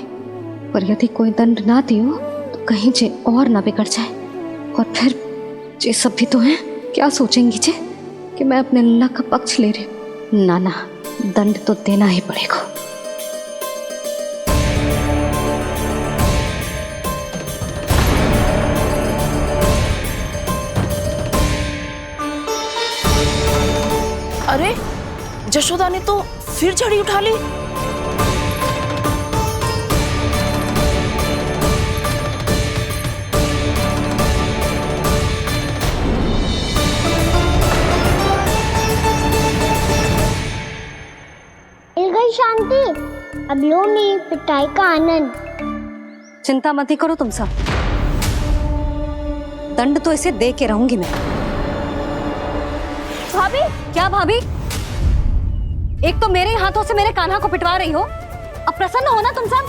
पर यदि कोई दंड ना दियो तो कहीं जे और ना बिगड़ जाए, और फिर जे सब भी तो हैं, क्या सोचेंगी जे कि मैं अपने लल्ला का पक्ष ले रही हूँ। ना ना, दंड तो देना ही पड़ेगा। अरे जशोदा ने तो फिर छड़ी उठा ली। मिल गई शांति, अब लो मेरी पिटाई का आनंद। चिंता मत ही करो तुम सब, दंड तो इसे दे के रहूंगी मैं। भाभी, क्या भाभी? एक तो मेरे हाथों से मेरे कान्हा को पिटवा रही हो, अब प्रसन्न हो ना तुम सब?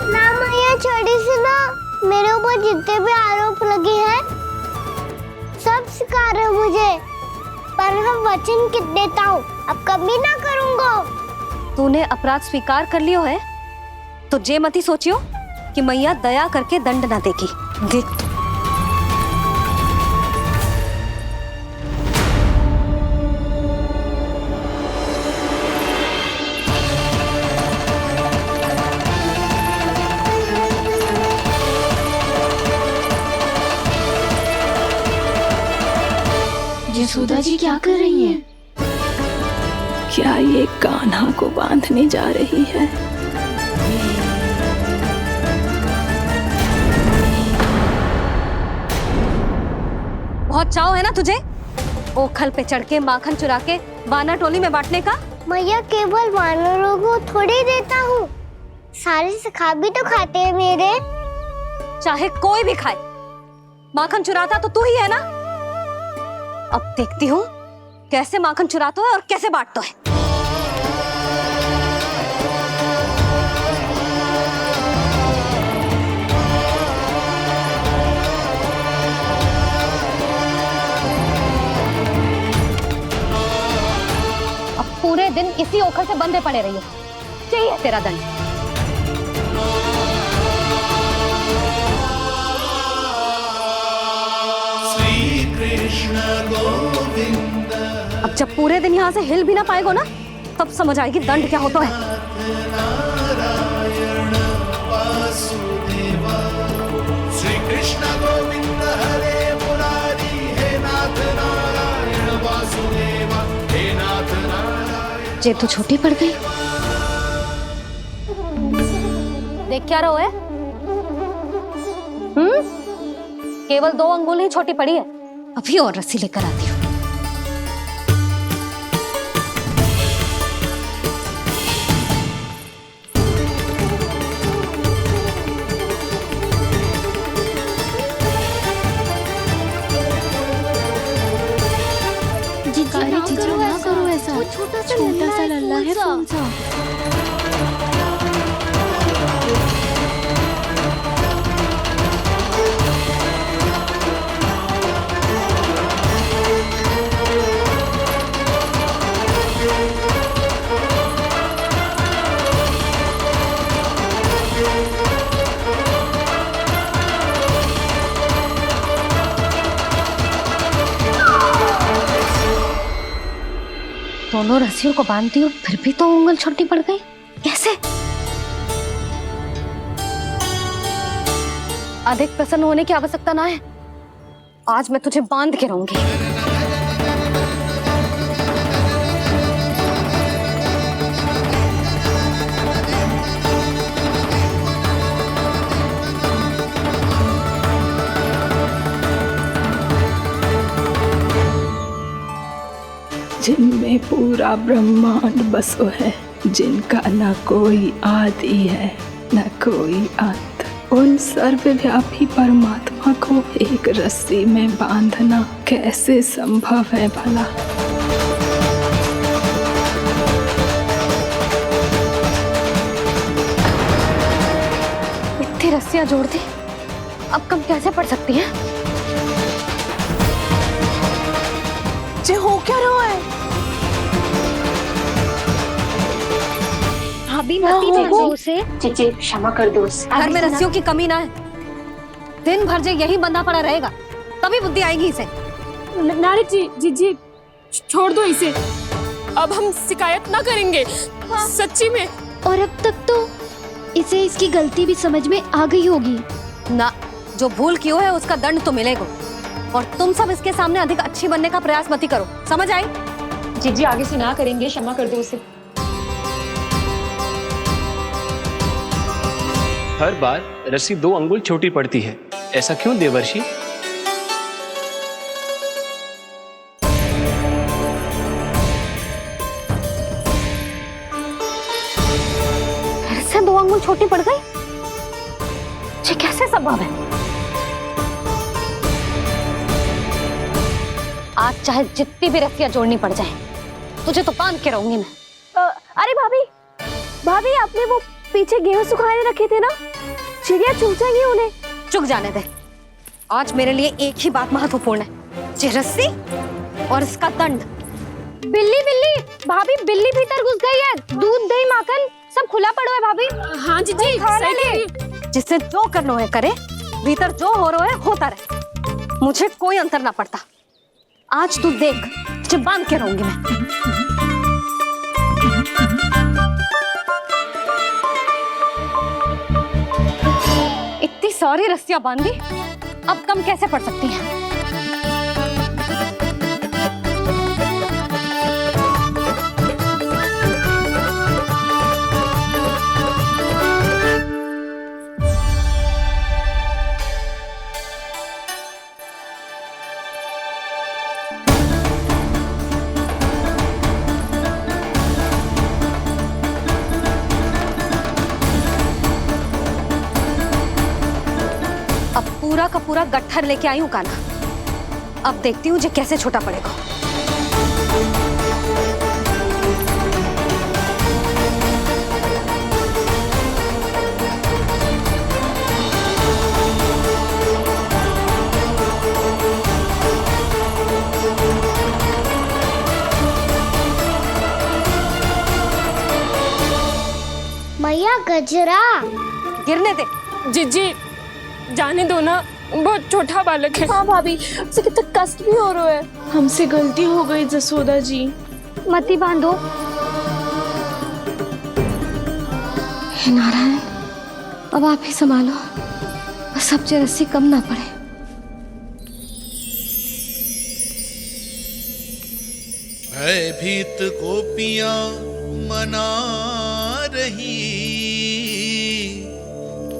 ना मैया, छड़ी से ना मेरे ऊपर जितने भी आरोप लगे हैं सब स्वीकार है मुझे, पर मैं वचन कित देता हूँ, अब कभी ना करूँगा। तूने अपराध स्वीकार कर लियो है तो जे मत ही सोचियो कि मैया दया करके दंड ना देगी। देख तू। यशोदा जी क्या कर रही हैं? क्या ये कान्हा को बांधने जा रही है? बहुत चाव है ना तुझे ओखल पे चढ़ के माखन चुरा के वानर टोली में बांटने का? मैया, केवल वानरों को थोड़ी देता हूँ, सारे सखा भी तो खाते हैं मेरे। चाहे कोई भी खाए, माखन चुराता तो तू ही है ना। अब देखती हूँ कैसे माखन चुराता है और कैसे बांटता है। अब पूरे दिन दिन इसी ओखर से बंधे पड़े रहिए। चाहिए तेरा दंड। श्री कृष्ण गोविंद। अब जब पूरे दिन यहाँ से हिल भी ना पाएगो ना, तब समझ आएगी दंड क्या होता है। नारायण वासुदेव। श्री कृष्ण गोविंद हरे मुरारी। हे नाथ नारायण वासुदेव। हे नाथ नारायण। जे तो छोटी पड़ गई। देख क्या रहो है? केवल 2 अंगुल ही छोटी पड़ी है। अभी और रस्सी लेकर आती हूँ। करो ऐसा। छोटा सा लल्ला है कौन सा? दोनों रस्सियों को बांधती हूँ, फिर भी तो उंगल छोटी पड़ गई। कैसे? अधिक प्रसन्न होने की आवश्यकता ना है। आज मैं तुझे बांध के रहूंगी। जिनमें पूरा ब्रह्मांड बसो है, जिनका न कोई आदि है न कोई अंत, उन सर्वव्यापी परमात्मा को एक रस्सी में बांधना कैसे संभव है भला? इतनी रस्सियां जोड़ दी, अब कम कैसे पड़ सकती हैं? जे हो क्या रहा है? भाभी मत से चीची क्षमा कर दो। घर में रस्सियों की कमी ना है। दिन भर जे यही बंधा पड़ा रहेगा, तभी बुद्धि आएगी इसे। नारी जी छोड़ दो इसे। अब हम शिकायत ना करेंगे। सच्ची में। और अब तक तो इसे इसकी गलती भी समझ में आ गई होगी ना। जो भूल की है उसका दंड तो मिलेगा। और तुम सब इसके सामने अधिक अच्छी बनने का प्रयास मत ही करो। समझ आई? जीजी आगे से ना करेंगे, क्षमा कर दो उसे। हर बार रस्सी 2 अंगुल छोटी पड़ती है, ऐसा क्यों देवर्षि? फिर से 2 अंगुल छोटी पड़ गई? ये कैसे संभव है? आज चाहे जितनी भी रस्सियां जोड़नी पड़ जाए, तुझे तो बांध के रहूंगी मैं। अरे भाभी आपने वो पीछे गेहूं सुखाने रखे थे ना, चिड़िया चुग जाएंगी उन्हें। चुग जाने दे। आज मेरे लिए एक ही बात महत्वपूर्ण है, ये रस्सी और इसका दंड। बिल्ली भाभी, बिल्ली भीतर घुस गई है। दूध दही माखन सब खुला पड़ो है भाभी। हाँ जी सही कह रही है। जिससे जो करना है करे, भीतर जो हो रहा है होता रहे, मुझे कोई अंतर ना पड़ता। आज तू देख, तुझे बांध के रहूंगी मैं। इतनी सारी रस्सियां बांधी, अब कम कैसे पड़ सकती हैं? पूरा का पूरा गट्ठर लेके आई हूँ कान्हा। अब देखती हूँ जे कैसे छोटा पड़ेगा। मैया गजरा। गिरने दे। जीजी जाने दो ना, बहुत छोटा बालक है। हाँ भाभी, उसे कितना कष्ट भी हो रहा है। हमसे गलती हो गई जसोदा जी। मती बांधो। हे नारायण, अब आप ही संभालो, बस अब रस्सी कम ना पड़े। भयभीत गोपियां मना रही,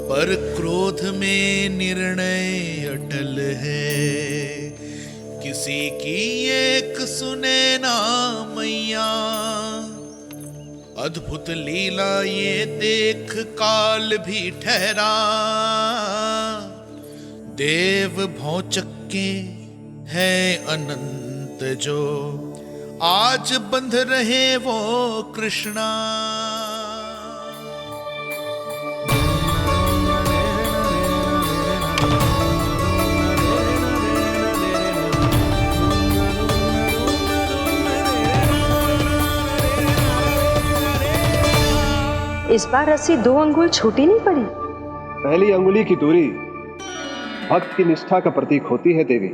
पर क्रोध में निर्णय अटल है। किसी की एक सुने ना मैया, अद्भुत लीला ये देख काल भी ठहरा। देव भौचक्के हैं अनंत जो, आज बंध रहे वो कृष्णा। इस बार रस्सी 2 अंगुल छोटी नहीं पड़ी। पहली अंगुली की दूरी भक्त की निष्ठा का प्रतीक होती है देवी।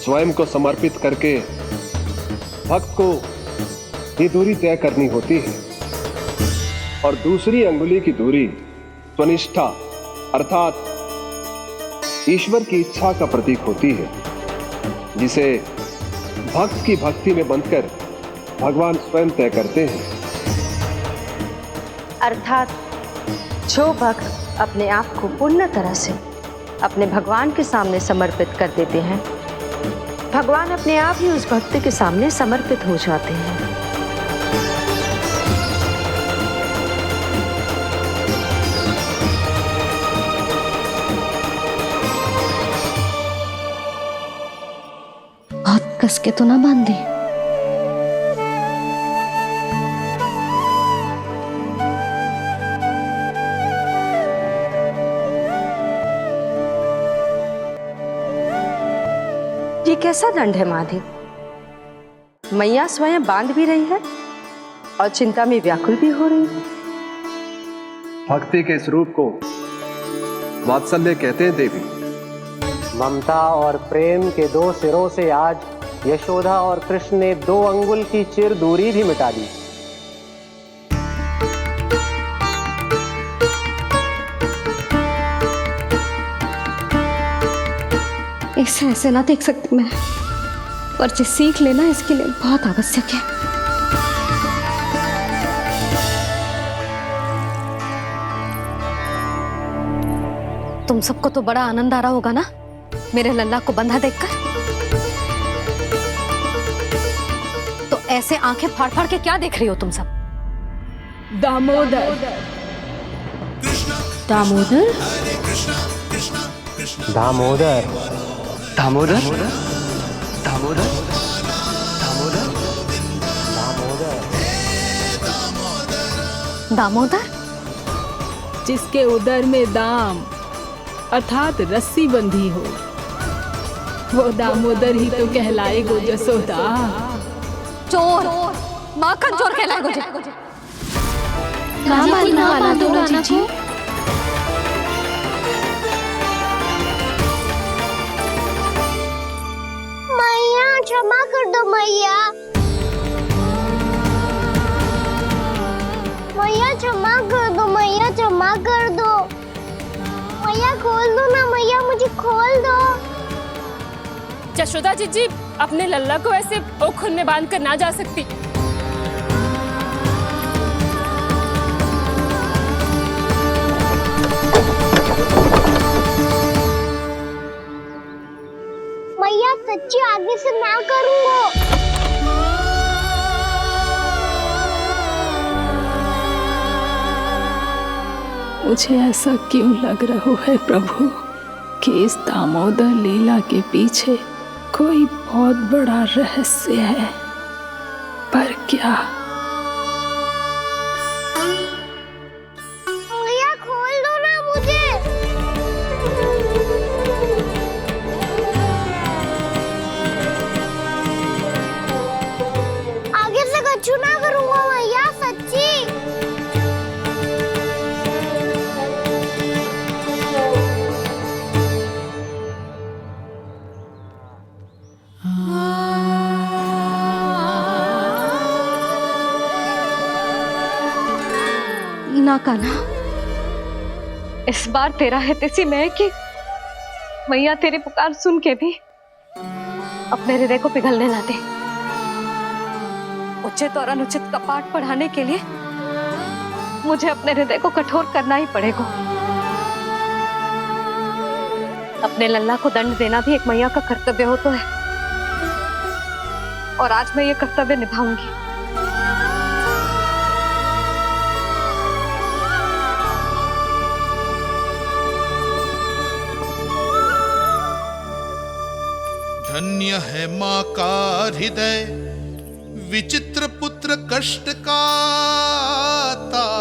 स्वयं को समर्पित करके भक्त को ये दूरी तय करनी होती है। और दूसरी अंगुली की दूरी स्वनिष्ठा अर्थात ईश्वर की इच्छा का प्रतीक होती है, जिसे भक्त की भक्ति में बंधकर भगवान स्वयं तय करते हैं। अर्थात जो भक्त अपने आप को पूर्ण तरह से अपने भगवान के सामने समर्पित कर देते हैं, भगवान अपने आप ही उस भक्त के सामने समर्पित हो जाते हैं। बहुत कस के तो ना बांधे। ये कैसा दंड है माधे? मैया स्वयं बांध भी रही है और चिंता में व्याकुल भी हो रही है। भक्ति के इस रूप को वात्सल्य कहते हैं देवी। ममता और प्रेम के 2 सिरों से आज यशोदा और कृष्ण ने 2 अंगुल की चिर दूरी भी मिटा दी। इसे ऐसे ना देख सकती मैं, पर जो सीख लेना इसके लिए बहुत आवश्यक है। तुम सबको तो बड़ा आनंद आ रहा होगा ना मेरे लल्ला को बंधा देखकर। तो ऐसे आंखें फाड़ फाड़ के क्या देख रही हो तुम सब? दामोदर दामोदर दामोदर दामोदर दामोदर दामोदर, जिसके उदर में दाम अर्थात रस्सी बंधी हो, वो दामोदर ही तो कहलाए गो जसोदा। चोर, माखन चोर कहलाए गो। मैया क्षमा कर दो मैया। मैया क्षमा कर दो, मैया क्षमा कर दो। मैया खोल दो ना मैया, मुझे खोल दो। यशोदा जीजी अपने लल्ला को ऐसे ओखुन में बांध कर ना जा सकती। मैया सच्ची आगे से ना करूंगा। मुझे ऐसा क्यों लग रहा है प्रभु कि इस दामोदर लीला के पीछे कोई बहुत बड़ा रहस्य है, पर क्या? मैया खोल दो ना मुझे। आगे से कछु ना करूंगा मैया, सच्ची। ना कान्हा, इस बार तेरा हित इसी में है कि मैया तेरी पुकार सुन के भी अपने हृदय को पिघलने ना दे। उचित और अनुचित का पाठ पढ़ाने के लिए मुझे अपने हृदय को कठोर करना ही पड़ेगा। अपने लल्ला को दंड देना भी एक मैया का कर्तव्य हो तो है, और आज मैं ये कर्तव्य निभाऊंगी। धन्य है माँ का हृदय, विचित्र पुत्र कष्ट का ताप,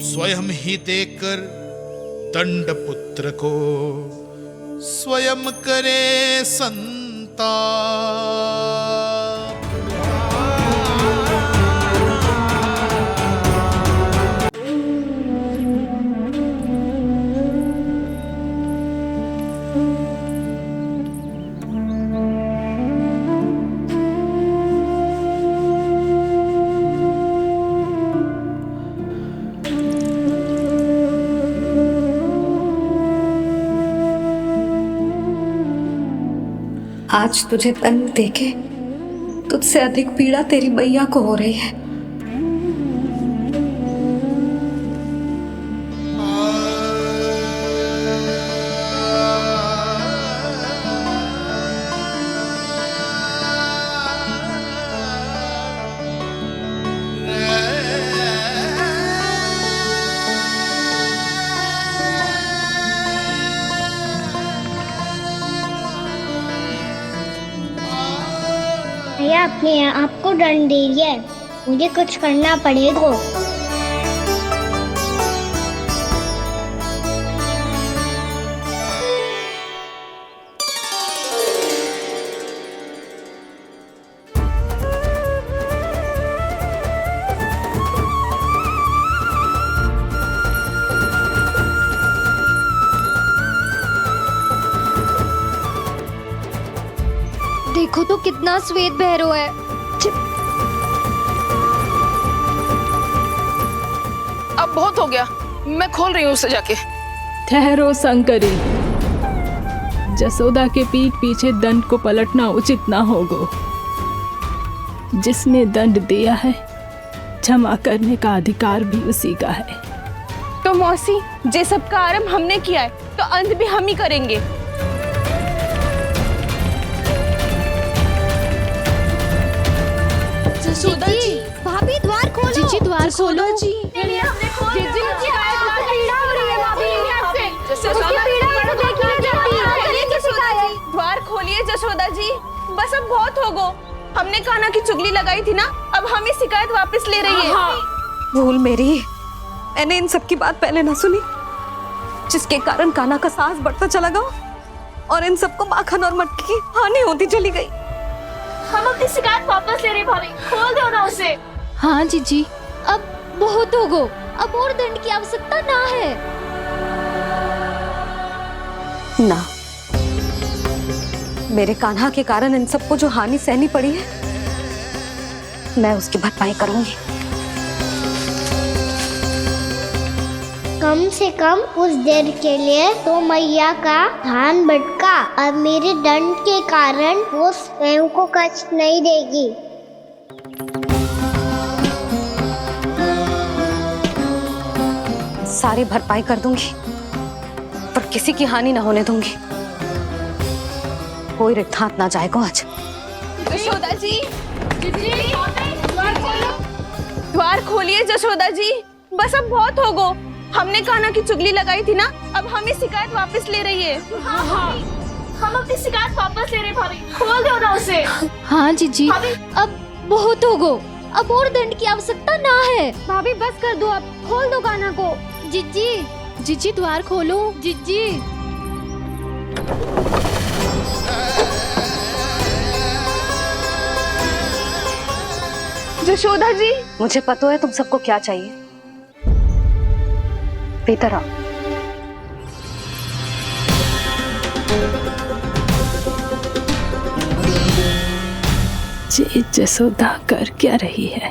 स्वयं ही देकर दंड पुत्र को स्वयं करे संताप। आज तुझे दंड देके तुझसे अधिक पीड़ा तेरी मैया को हो रही है। भैया अपने आप को दंड दे रही है, मुझे कुछ करना पड़ेगा। देखो तो कितना श्वेत भैरव है। अब बहुत हो गया, मैं खोल रही हूँ उसे जाके। ठहरो शंकरी, जसोदा के पीठ पीछे दंड को पलटना उचित ना होगा। जिसने दंड दिया है क्षमा करने का अधिकार भी उसी का है। तो मौसी, जे सब का आरंभ हमने किया है तो अंत भी हम ही करेंगे। जसोदा जी, भाभी द्वार खोलो। जीजी द्वार खोलो। जी द्वार खोलिए जसोदा जी, बस अब बहुत हो गो। हमने कान्हा की चुगली लगाई थी ना, अब हम ये शिकायत वापस ले रही है। भूल मेरी, मैंने इन सब की बात पहले ना सुनी, जिसके कारण कान्हा का साहस बढ़ता चला गया और इन सबको माखन और मटकी की हानि होती चली गई। हम अपनी शिकायत वापस ले रहे भाभी, खोल दो ना उसे। हाँ जीजी, अब बहुत हो गो, अब और दंड की आवश्यकता ना है। ना, मेरे कान्हा के कारण इन सबको जो हानि सहनी पड़ी है, मैं उसकी भरपाई करूंगी। कम से कम उस देर के लिए तो मैया का ध्यान भटका, अब मेरे दंड के कारण वो स्वयं को कष्ट नहीं देगी। सारी भरपाई कर दूंगी, पर किसी की हानि ना होने दूंगी। कोई रिक्त हाथ ना जाएगा आज। जसोदा जी, द्वार खोलिए जसोदा जी, बस अब बहुत हो गो। हमने कान्हा की चुगली लगाई थी ना, अब हम ये शिकायत वापस ले रही है। हम अपनी शिकायत वापस ले रहे भाभी, खोल दो ना उसे। हाँ जीजी, अब बहुत हो गो, अब और दंड की आवश्यकता ना है। भाभी बस कर दो, अब खोल दो कान्हा को। जीजी द्वार खोलो। जीजी जशोदा जी, मुझे पता है तुम सबको क्या चाहिए। भीतर आओ। ये जसोदा कर क्या रही है?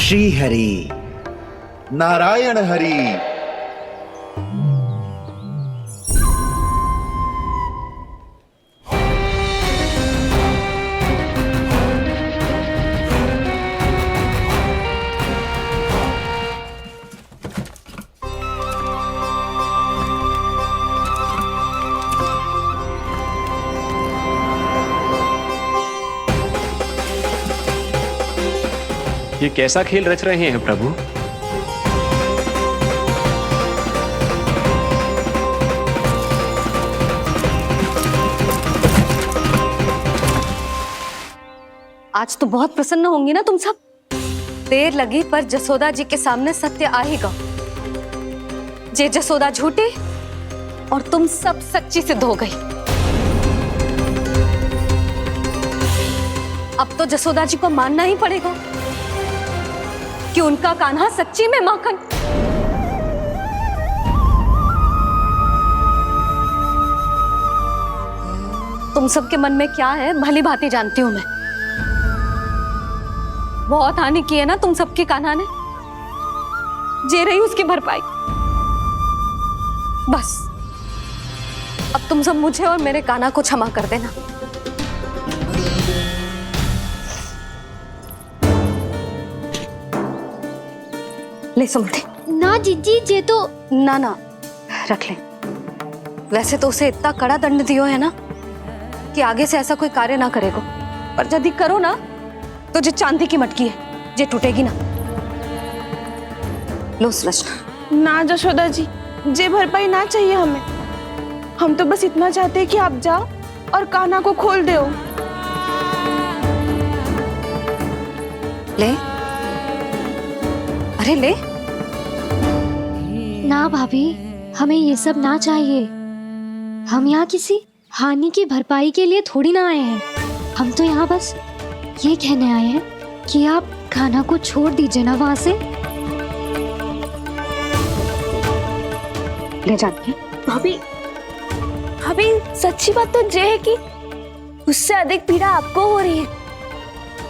श्री हरि, नारायण हरि। ये कैसा खेल रच रहे हैं प्रभु? आज तो बहुत प्रसन्न होंगी ना तुम सब। देर लगी पर जसोदा जी के सामने सत्य आएगा। जे जसोदा झूठी और तुम सब सच्ची सिद्ध हो गई। अब तो जसोदा जी को मानना ही पड़ेगा कि उनका कान्हा सच्ची में माखन। तुम सबके मन में क्या है भली भांति जानती हूं मैं। बहुत हानि की है ना तुम सबकी कान्हा ने। जे रही उसकी भरपाई। बस अब तुम सब मुझे और मेरे कान्हा को क्षमा कर देना। ले सुमति। ना जीजी जे तो ना रख ले। वैसे तो उसे इतना कड़ा दंड दियो है ना कि आगे से ऐसा कोई कार्य ना करेगा। पर यदि करो ना तो जो चांदी की मटकी है जे टूटेगी ना। लो सुलक्षणा। ना जशोदा जी, जे भरपाई ना चाहिए हमें। हम तो बस इतना चाहते हैं कि आप जाओ और कान्हा को खोल दो। ले अरे ले। ना भाभी, हमें ये सब ना चाहिए। हम यहाँ किसी हानि की भरपाई के लिए थोड़ी ना आए हैं। हम तो यहाँ बस ये कहने आए हैं कि आप कान्हा को छोड़ दीजिए ना वहां से। ले जाती है। भाभी भाभी, सच्ची बात तो ये है कि उससे अधिक पीड़ा आपको हो रही है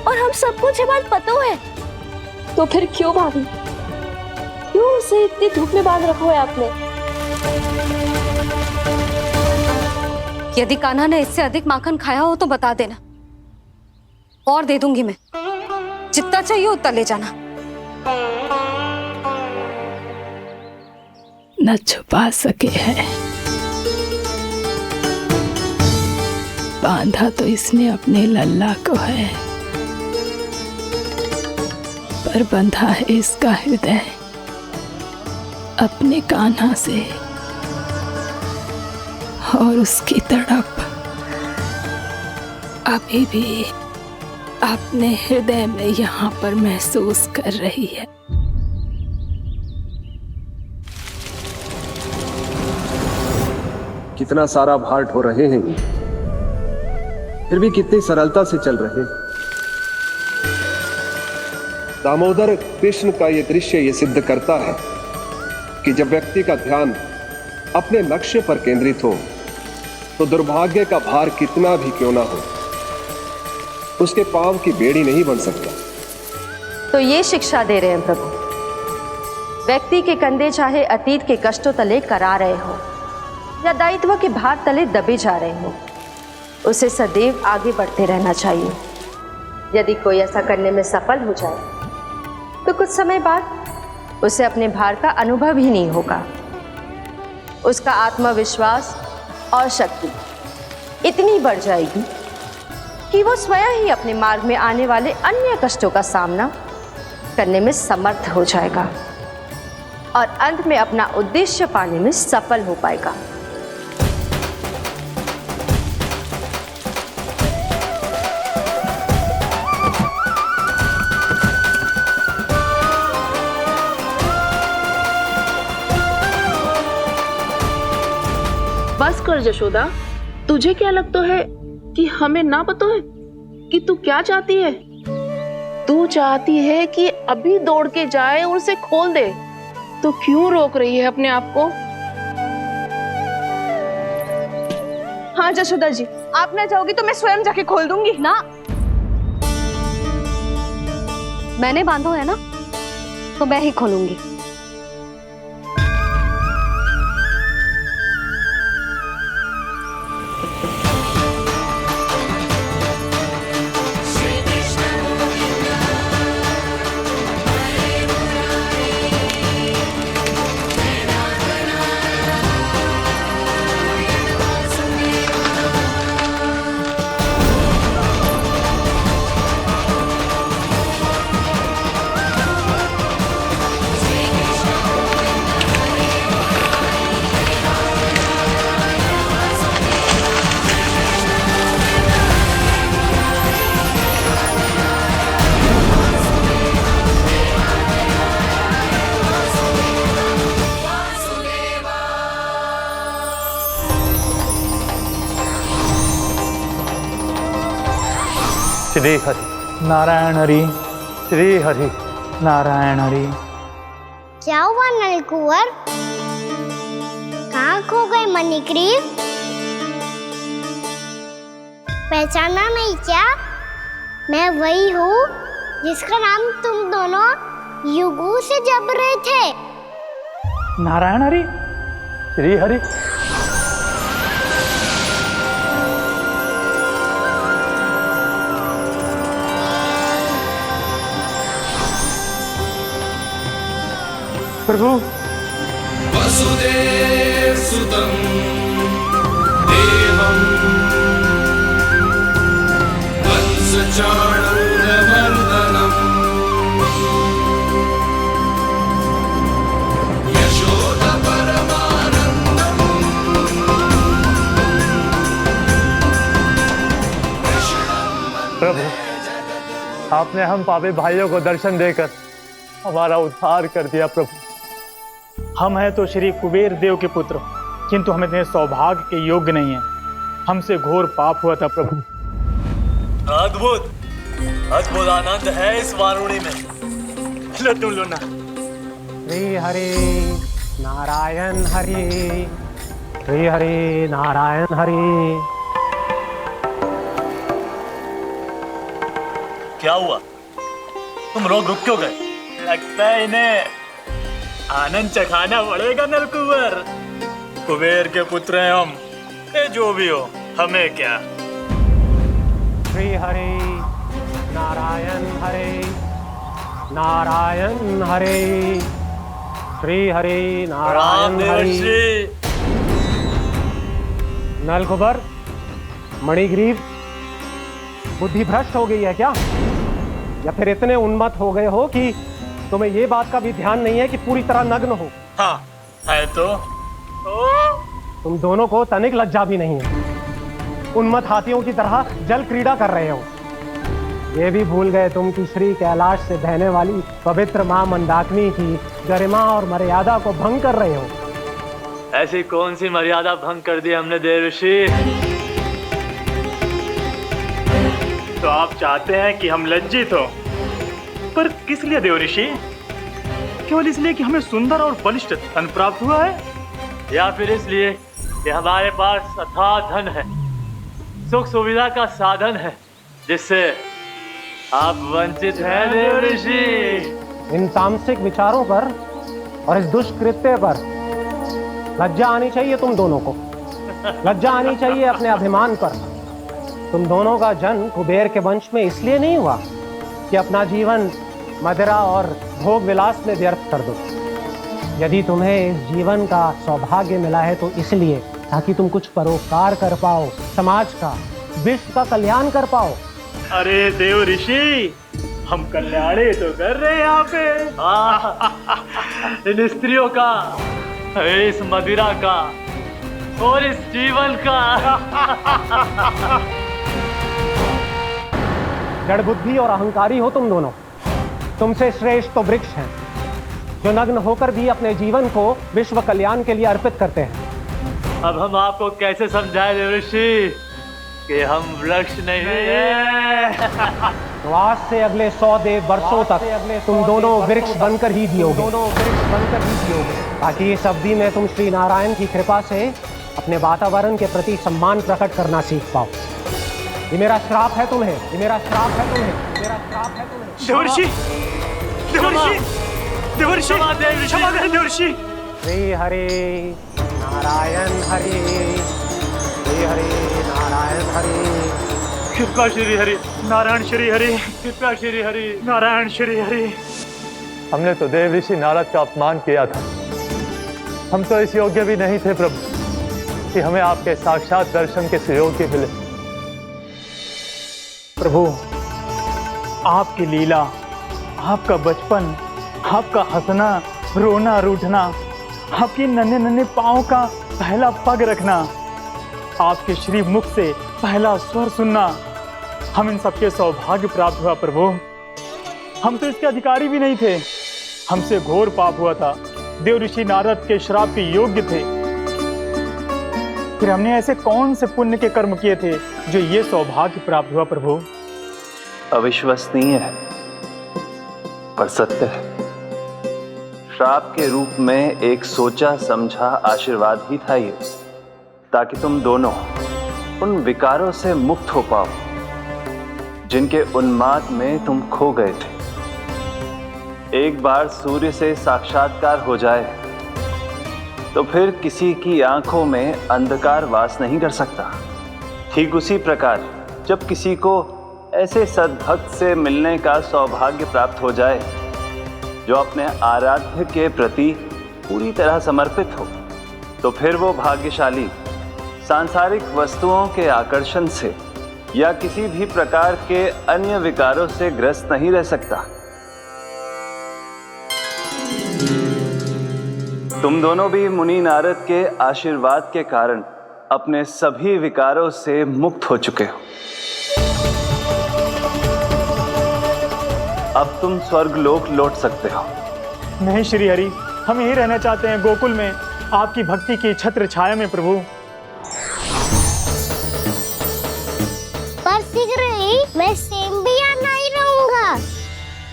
और हम सबको ये बात पता है। तो फिर क्यों भाभी, क्यों उसे इतनी धूप में बांध रखा है आपने? यदि कान्हा ने इससे अधिक माखन खाया हो तो बता देना और दे दूंगी मैं। जितना चाहिए उतना ले जाना। न छुपा सके है, बांधा तो इसने अपने लल्ला को है, पर बंधा है इसका हृदय अपने कान्हा से। और उसकी तड़प अभी भी अपने हृदय में यहाँ पर महसूस कर रही है। कितना सारा भार ढो रहे हैं, फिर भी कितनी सरलता से चल रहे हैं। दामोदर कृष्ण का यह दृश्य ये सिद्ध करता है कि जब व्यक्ति का ध्यान अपने लक्ष्य पर केंद्रित हो तो दुर्भाग्य का भार कितना भी क्यों ना हो, उसके पांव की बेड़ी नहीं बन सकता। तो ये शिक्षा दे रहे हैं प्रभु। व्यक्ति के कंधे चाहे अतीत के कष्टों तले करा रहे हो या दायित्व के भार तले दबे जा रहे हो, उसे सदैव आगे बढ़ते रहना चाहिए। यदि कोई ऐसा करने में सफल हो जाए तो कुछ समय बाद उसे अपने भार का अनुभव ही नहीं होगा। उसका आत्मविश्वास और शक्ति इतनी बढ़ जाएगी कि वो स्वयं ही अपने मार्ग में आने वाले अन्य कष्टों का सामना करने में समर्थ हो जाएगा और अंत में अपना उद्देश्य पाने में सफल हो पाएगा। बस कर जशोदा, तुझे क्या लगता है कि हमें ना पता है कि तू क्या चाहती है? तू चाहती है कि अभी दौड़ के जाए और उसे खोल दे, तो क्यों रोक रही है अपने आप को? हाँ जशोदा जी, आप ना जाओगी तो मैं स्वयं जाके खोल दूंगी। ना, मैंने बांधो है ना, तो मैं ही खोलूंगी। श्री हरि नारायण हरि, श्री हरि नारायण हरि। क्या हुआ नलकुंवर? कहाँ खो गए मणिग्रीव? पहचाना नहीं क्या? मैं वही हूँ जिसका नाम तुम दोनों युगों से जप रहे थे। नारायण हरि, श्री हरि। प्रभु वसुदेव सुतं देवं वंशचाणूरमर्दनम् यशोदपरमानन्दम् प्रभु, आपने हम पापी भाइयों को दर्शन देकर हमारा उद्धार कर दिया। प्रभु, हम हैं तो श्री कुबेर देव के पुत्र, किंतु हम इतने सौभाग्य के योग्य नहीं हैं। हमसे घोर पाप हुआ था प्रभु। अद्भुत अद्भुत आनंद है इस वारुणी में। लो तुम लो ना। श्री हरि नारायण हरि, श्री हरि नारायण हरि। क्या हुआ? तुम लोग रुक क्यों गए? लगता है इन्हें आनंद चखाना पड़ेगा नलकुंवर। कुबेर के पुत्र हैं हम, ये जो भी हो हमें क्या। श्री हरि नारायण हरि, नारायण हरि, श्री हरि नारायण हरि। नलकुंवर, मणिग्रीव, बुद्धि भ्रष्ट हो गई है क्या? या फिर इतने उन्मत्त हो गए हो कि तुम्हें ये बात का भी ध्यान नहीं है कि पूरी तरह नग्न हो? हाँ है तो तुम दोनों को तनिक लज्जा भी नहीं है। उन्मत्त हाथियों की तरह जल क्रीड़ा कर रहे हो। ये भी भूल गए तुम कि श्री कैलाश से बहने वाली पवित्र मां मंदाकिनी की गरिमा और मर्यादा को भंग कर रहे हो। ऐसी कौन सी मर्यादा भंग कर दी हमने देव ऋषि? तो आप चाहते हैं कि हम लज्जित हो, पर किस लिए देव ऋषि? केवल इसलिए कि हमें सुंदर और बलिष्ठ धन प्राप्त हुआ है, या फिर इसलिए कि हमारे पास अथाह धन है, सुख सुविधा का साधन है, जिससे आप वंचित हैं देव ऋषि? इन तामसिक विचारों पर और इस दुष्कृत्य पर लज्जा आनी चाहिए तुम दोनों को। लज्जा आनी चाहिए अपने अभिमान पर। तुम दोनों का जन्म कुबेर के वंश में इसलिए नहीं हुआ कि अपना जीवन मदिरा और भोग विलास में व्यर्थ कर दो। यदि तुम्हें इस जीवन का सौभाग्य मिला है तो इसलिए ताकि तुम कुछ परोपकार कर पाओ, समाज का, विश्व का कल्याण कर पाओ। अरे देव ऋषि, हम कल्याणी तो कर रहे हैं यहाँ पे। इन स्त्रियों का, इस मदिरा का और इस जीवन का। जड़ बुद्धि और अहंकारी हो तुम दोनों। तुमसे श्रेष्ठ तो वृक्ष हैं, जो नग्न होकर भी अपने जीवन को विश्व कल्याण के लिए अर्पित करते हैं। अब हम आपको कैसे समझाएं देव ऋषि कि हम वृक्ष नहीं हैं? तो आज से अगले 100 वर्षों तक तुम दोनों वृक्ष बनकर ही जियोगे, ताकि इस अवधि में तुम श्री नारायण की कृपा से अपने वातावरण के प्रति सम्मान प्रकट करना सीख पाओ। ये मेरा श्राप है तुम्हें, ये मेरा श्राप है तुम्हें, मेरा श्राप है तुम्हें। देव ऋषि, देव ऋषि, देवर्षि क्षमा करें देवर्षि। श्री हरि नारायण हरि, श्री हरि नारायण हरि। कृपा श्री हरि नारायण श्री हरि, कृपा श्री हरि नारायण श्री हरि। हमने तो देव ऋषि नारद का अपमान किया था। हम तो इस योग्य भी नहीं थे प्रभु कि हमें आपके साक्षात दर्शन के सुयोग्य मिले। प्रभु, आपकी लीला, आपका बचपन, आपका हंसना, रोना, रूठना, आपकी नन्हे नन्हे पाँव का पहला पग रखना, आपके श्री मुख से पहला स्वर सुनना, हम इन सबके सौभाग्य प्राप्त हुआ प्रभु। हम तो इसके अधिकारी भी नहीं थे। हमसे घोर पाप हुआ था, देव ऋषि नारद के श्राप के योग्य थे। फिर हमने ऐसे कौन से पुण्य के कर्म किए थे जो ये सौभाग्य प्राप्त हुआ प्रभु? अविश्वसनीय है पर सत्य है। श्राप के रूप में एक सोचा समझा आशीर्वाद ही था ये, ताकि तुम दोनों उन विकारों से मुक्त हो पाओ जिनके उन्माद में तुम खो गए थे। एक बार सूर्य से साक्षात्कार हो जाए तो फिर किसी की आंखों में अंधकार वास नहीं कर सकता। ठीक उसी प्रकार जब किसी को ऐसे सद्भक्त से मिलने का सौभाग्य प्राप्त हो जाए जो अपने आराध्य के प्रति पूरी तरह समर्पित हो, तो फिर वो भाग्यशाली सांसारिक वस्तुओं के आकर्षण से या किसी भी प्रकार के अन्य विकारों से ग्रस्त नहीं रह सकता। तुम दोनों भी मुनि नारद के आशीर्वाद के कारण अपने सभी विकारों से मुक्त हो चुके हो। अब तुम स्वर्गलोक लौट सकते हो। नहीं श्री हरि, हम यहीं रहना चाहते हैं, गोकुल में, आपकी भक्ति की छत्र छाया में प्रभु। पर शीघ्र ही मैं सेम्बिया नहीं रहूंगा,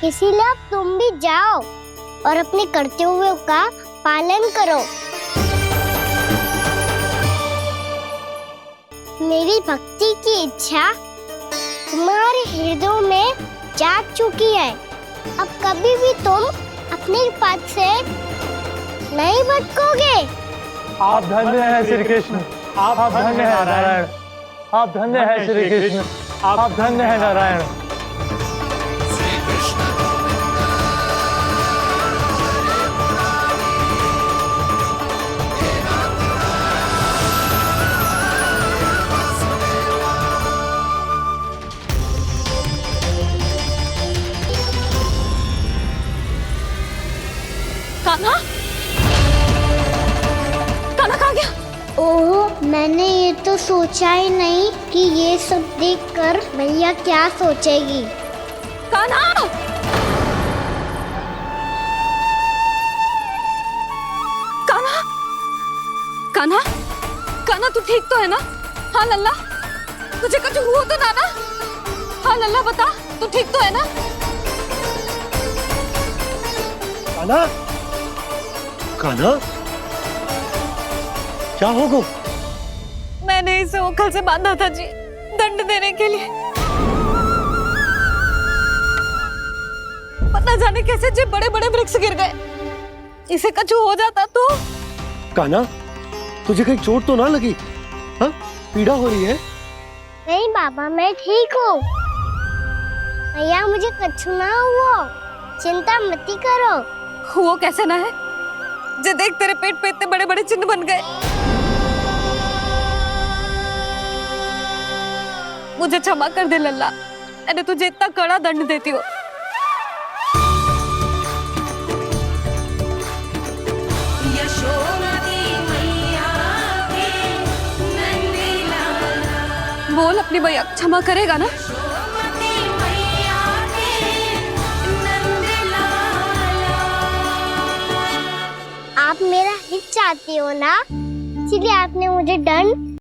इसीलिए अब तुम भी जाओ और अपने कर्तव्यों का पालन करो। मेरी भक्ति की इच्छा तुम्हारे हृदय में जाग चुकी है। अब कभी भी तुम अपने पद से नहीं भटकोगे। आप धन्य हैं श्री कृष्ण, आप धन्य हैं नारायण, आप धन्य हैं श्री कृष्ण, आप धन्य हैं नारायण। कान्हा, कान्हा कहाँ गया? ओह, मैंने ये तो सोचा ही नहीं कि ये सब देखकर भैया क्या सोचेगी। कान्हा! कान्हा! कान्हा! कान्हा तू ठीक तो है ना? हाँ लल्ला, तुझे कुछ हुआ तो ना? हाँ लल्ला बता, तू ठीक तो है ना? कान्हा, कान्हा, क्या होगा? मैंने इसे ओखल से बांधा था जी, दंड देने के लिए। पता जाने कैसे जो बड़े बड़े वृक्ष गिर गए। इसे कुछ हो जाता तो? कान्हा, तुझे कहीं चोट तो ना लगी? हाँ, पीड़ा हो रही है? नहीं बाबा, मैं ठीक हूँ। भैया मुझे कुछ ना हुआ, चिंता मत करो। वो कैसे ना है? जे देख तेरे पेट पे इतने बड़े बड़े चिन्ह बन गए। मुझे क्षमा कर दे लल्ला, मैंने तुझे इतना कड़ा दंड देती हूँ। बोल अपनी भैया क्षमा करेगा ना? आप मेरा हित चाहते हो ना, इसलिए आपने मुझे दंड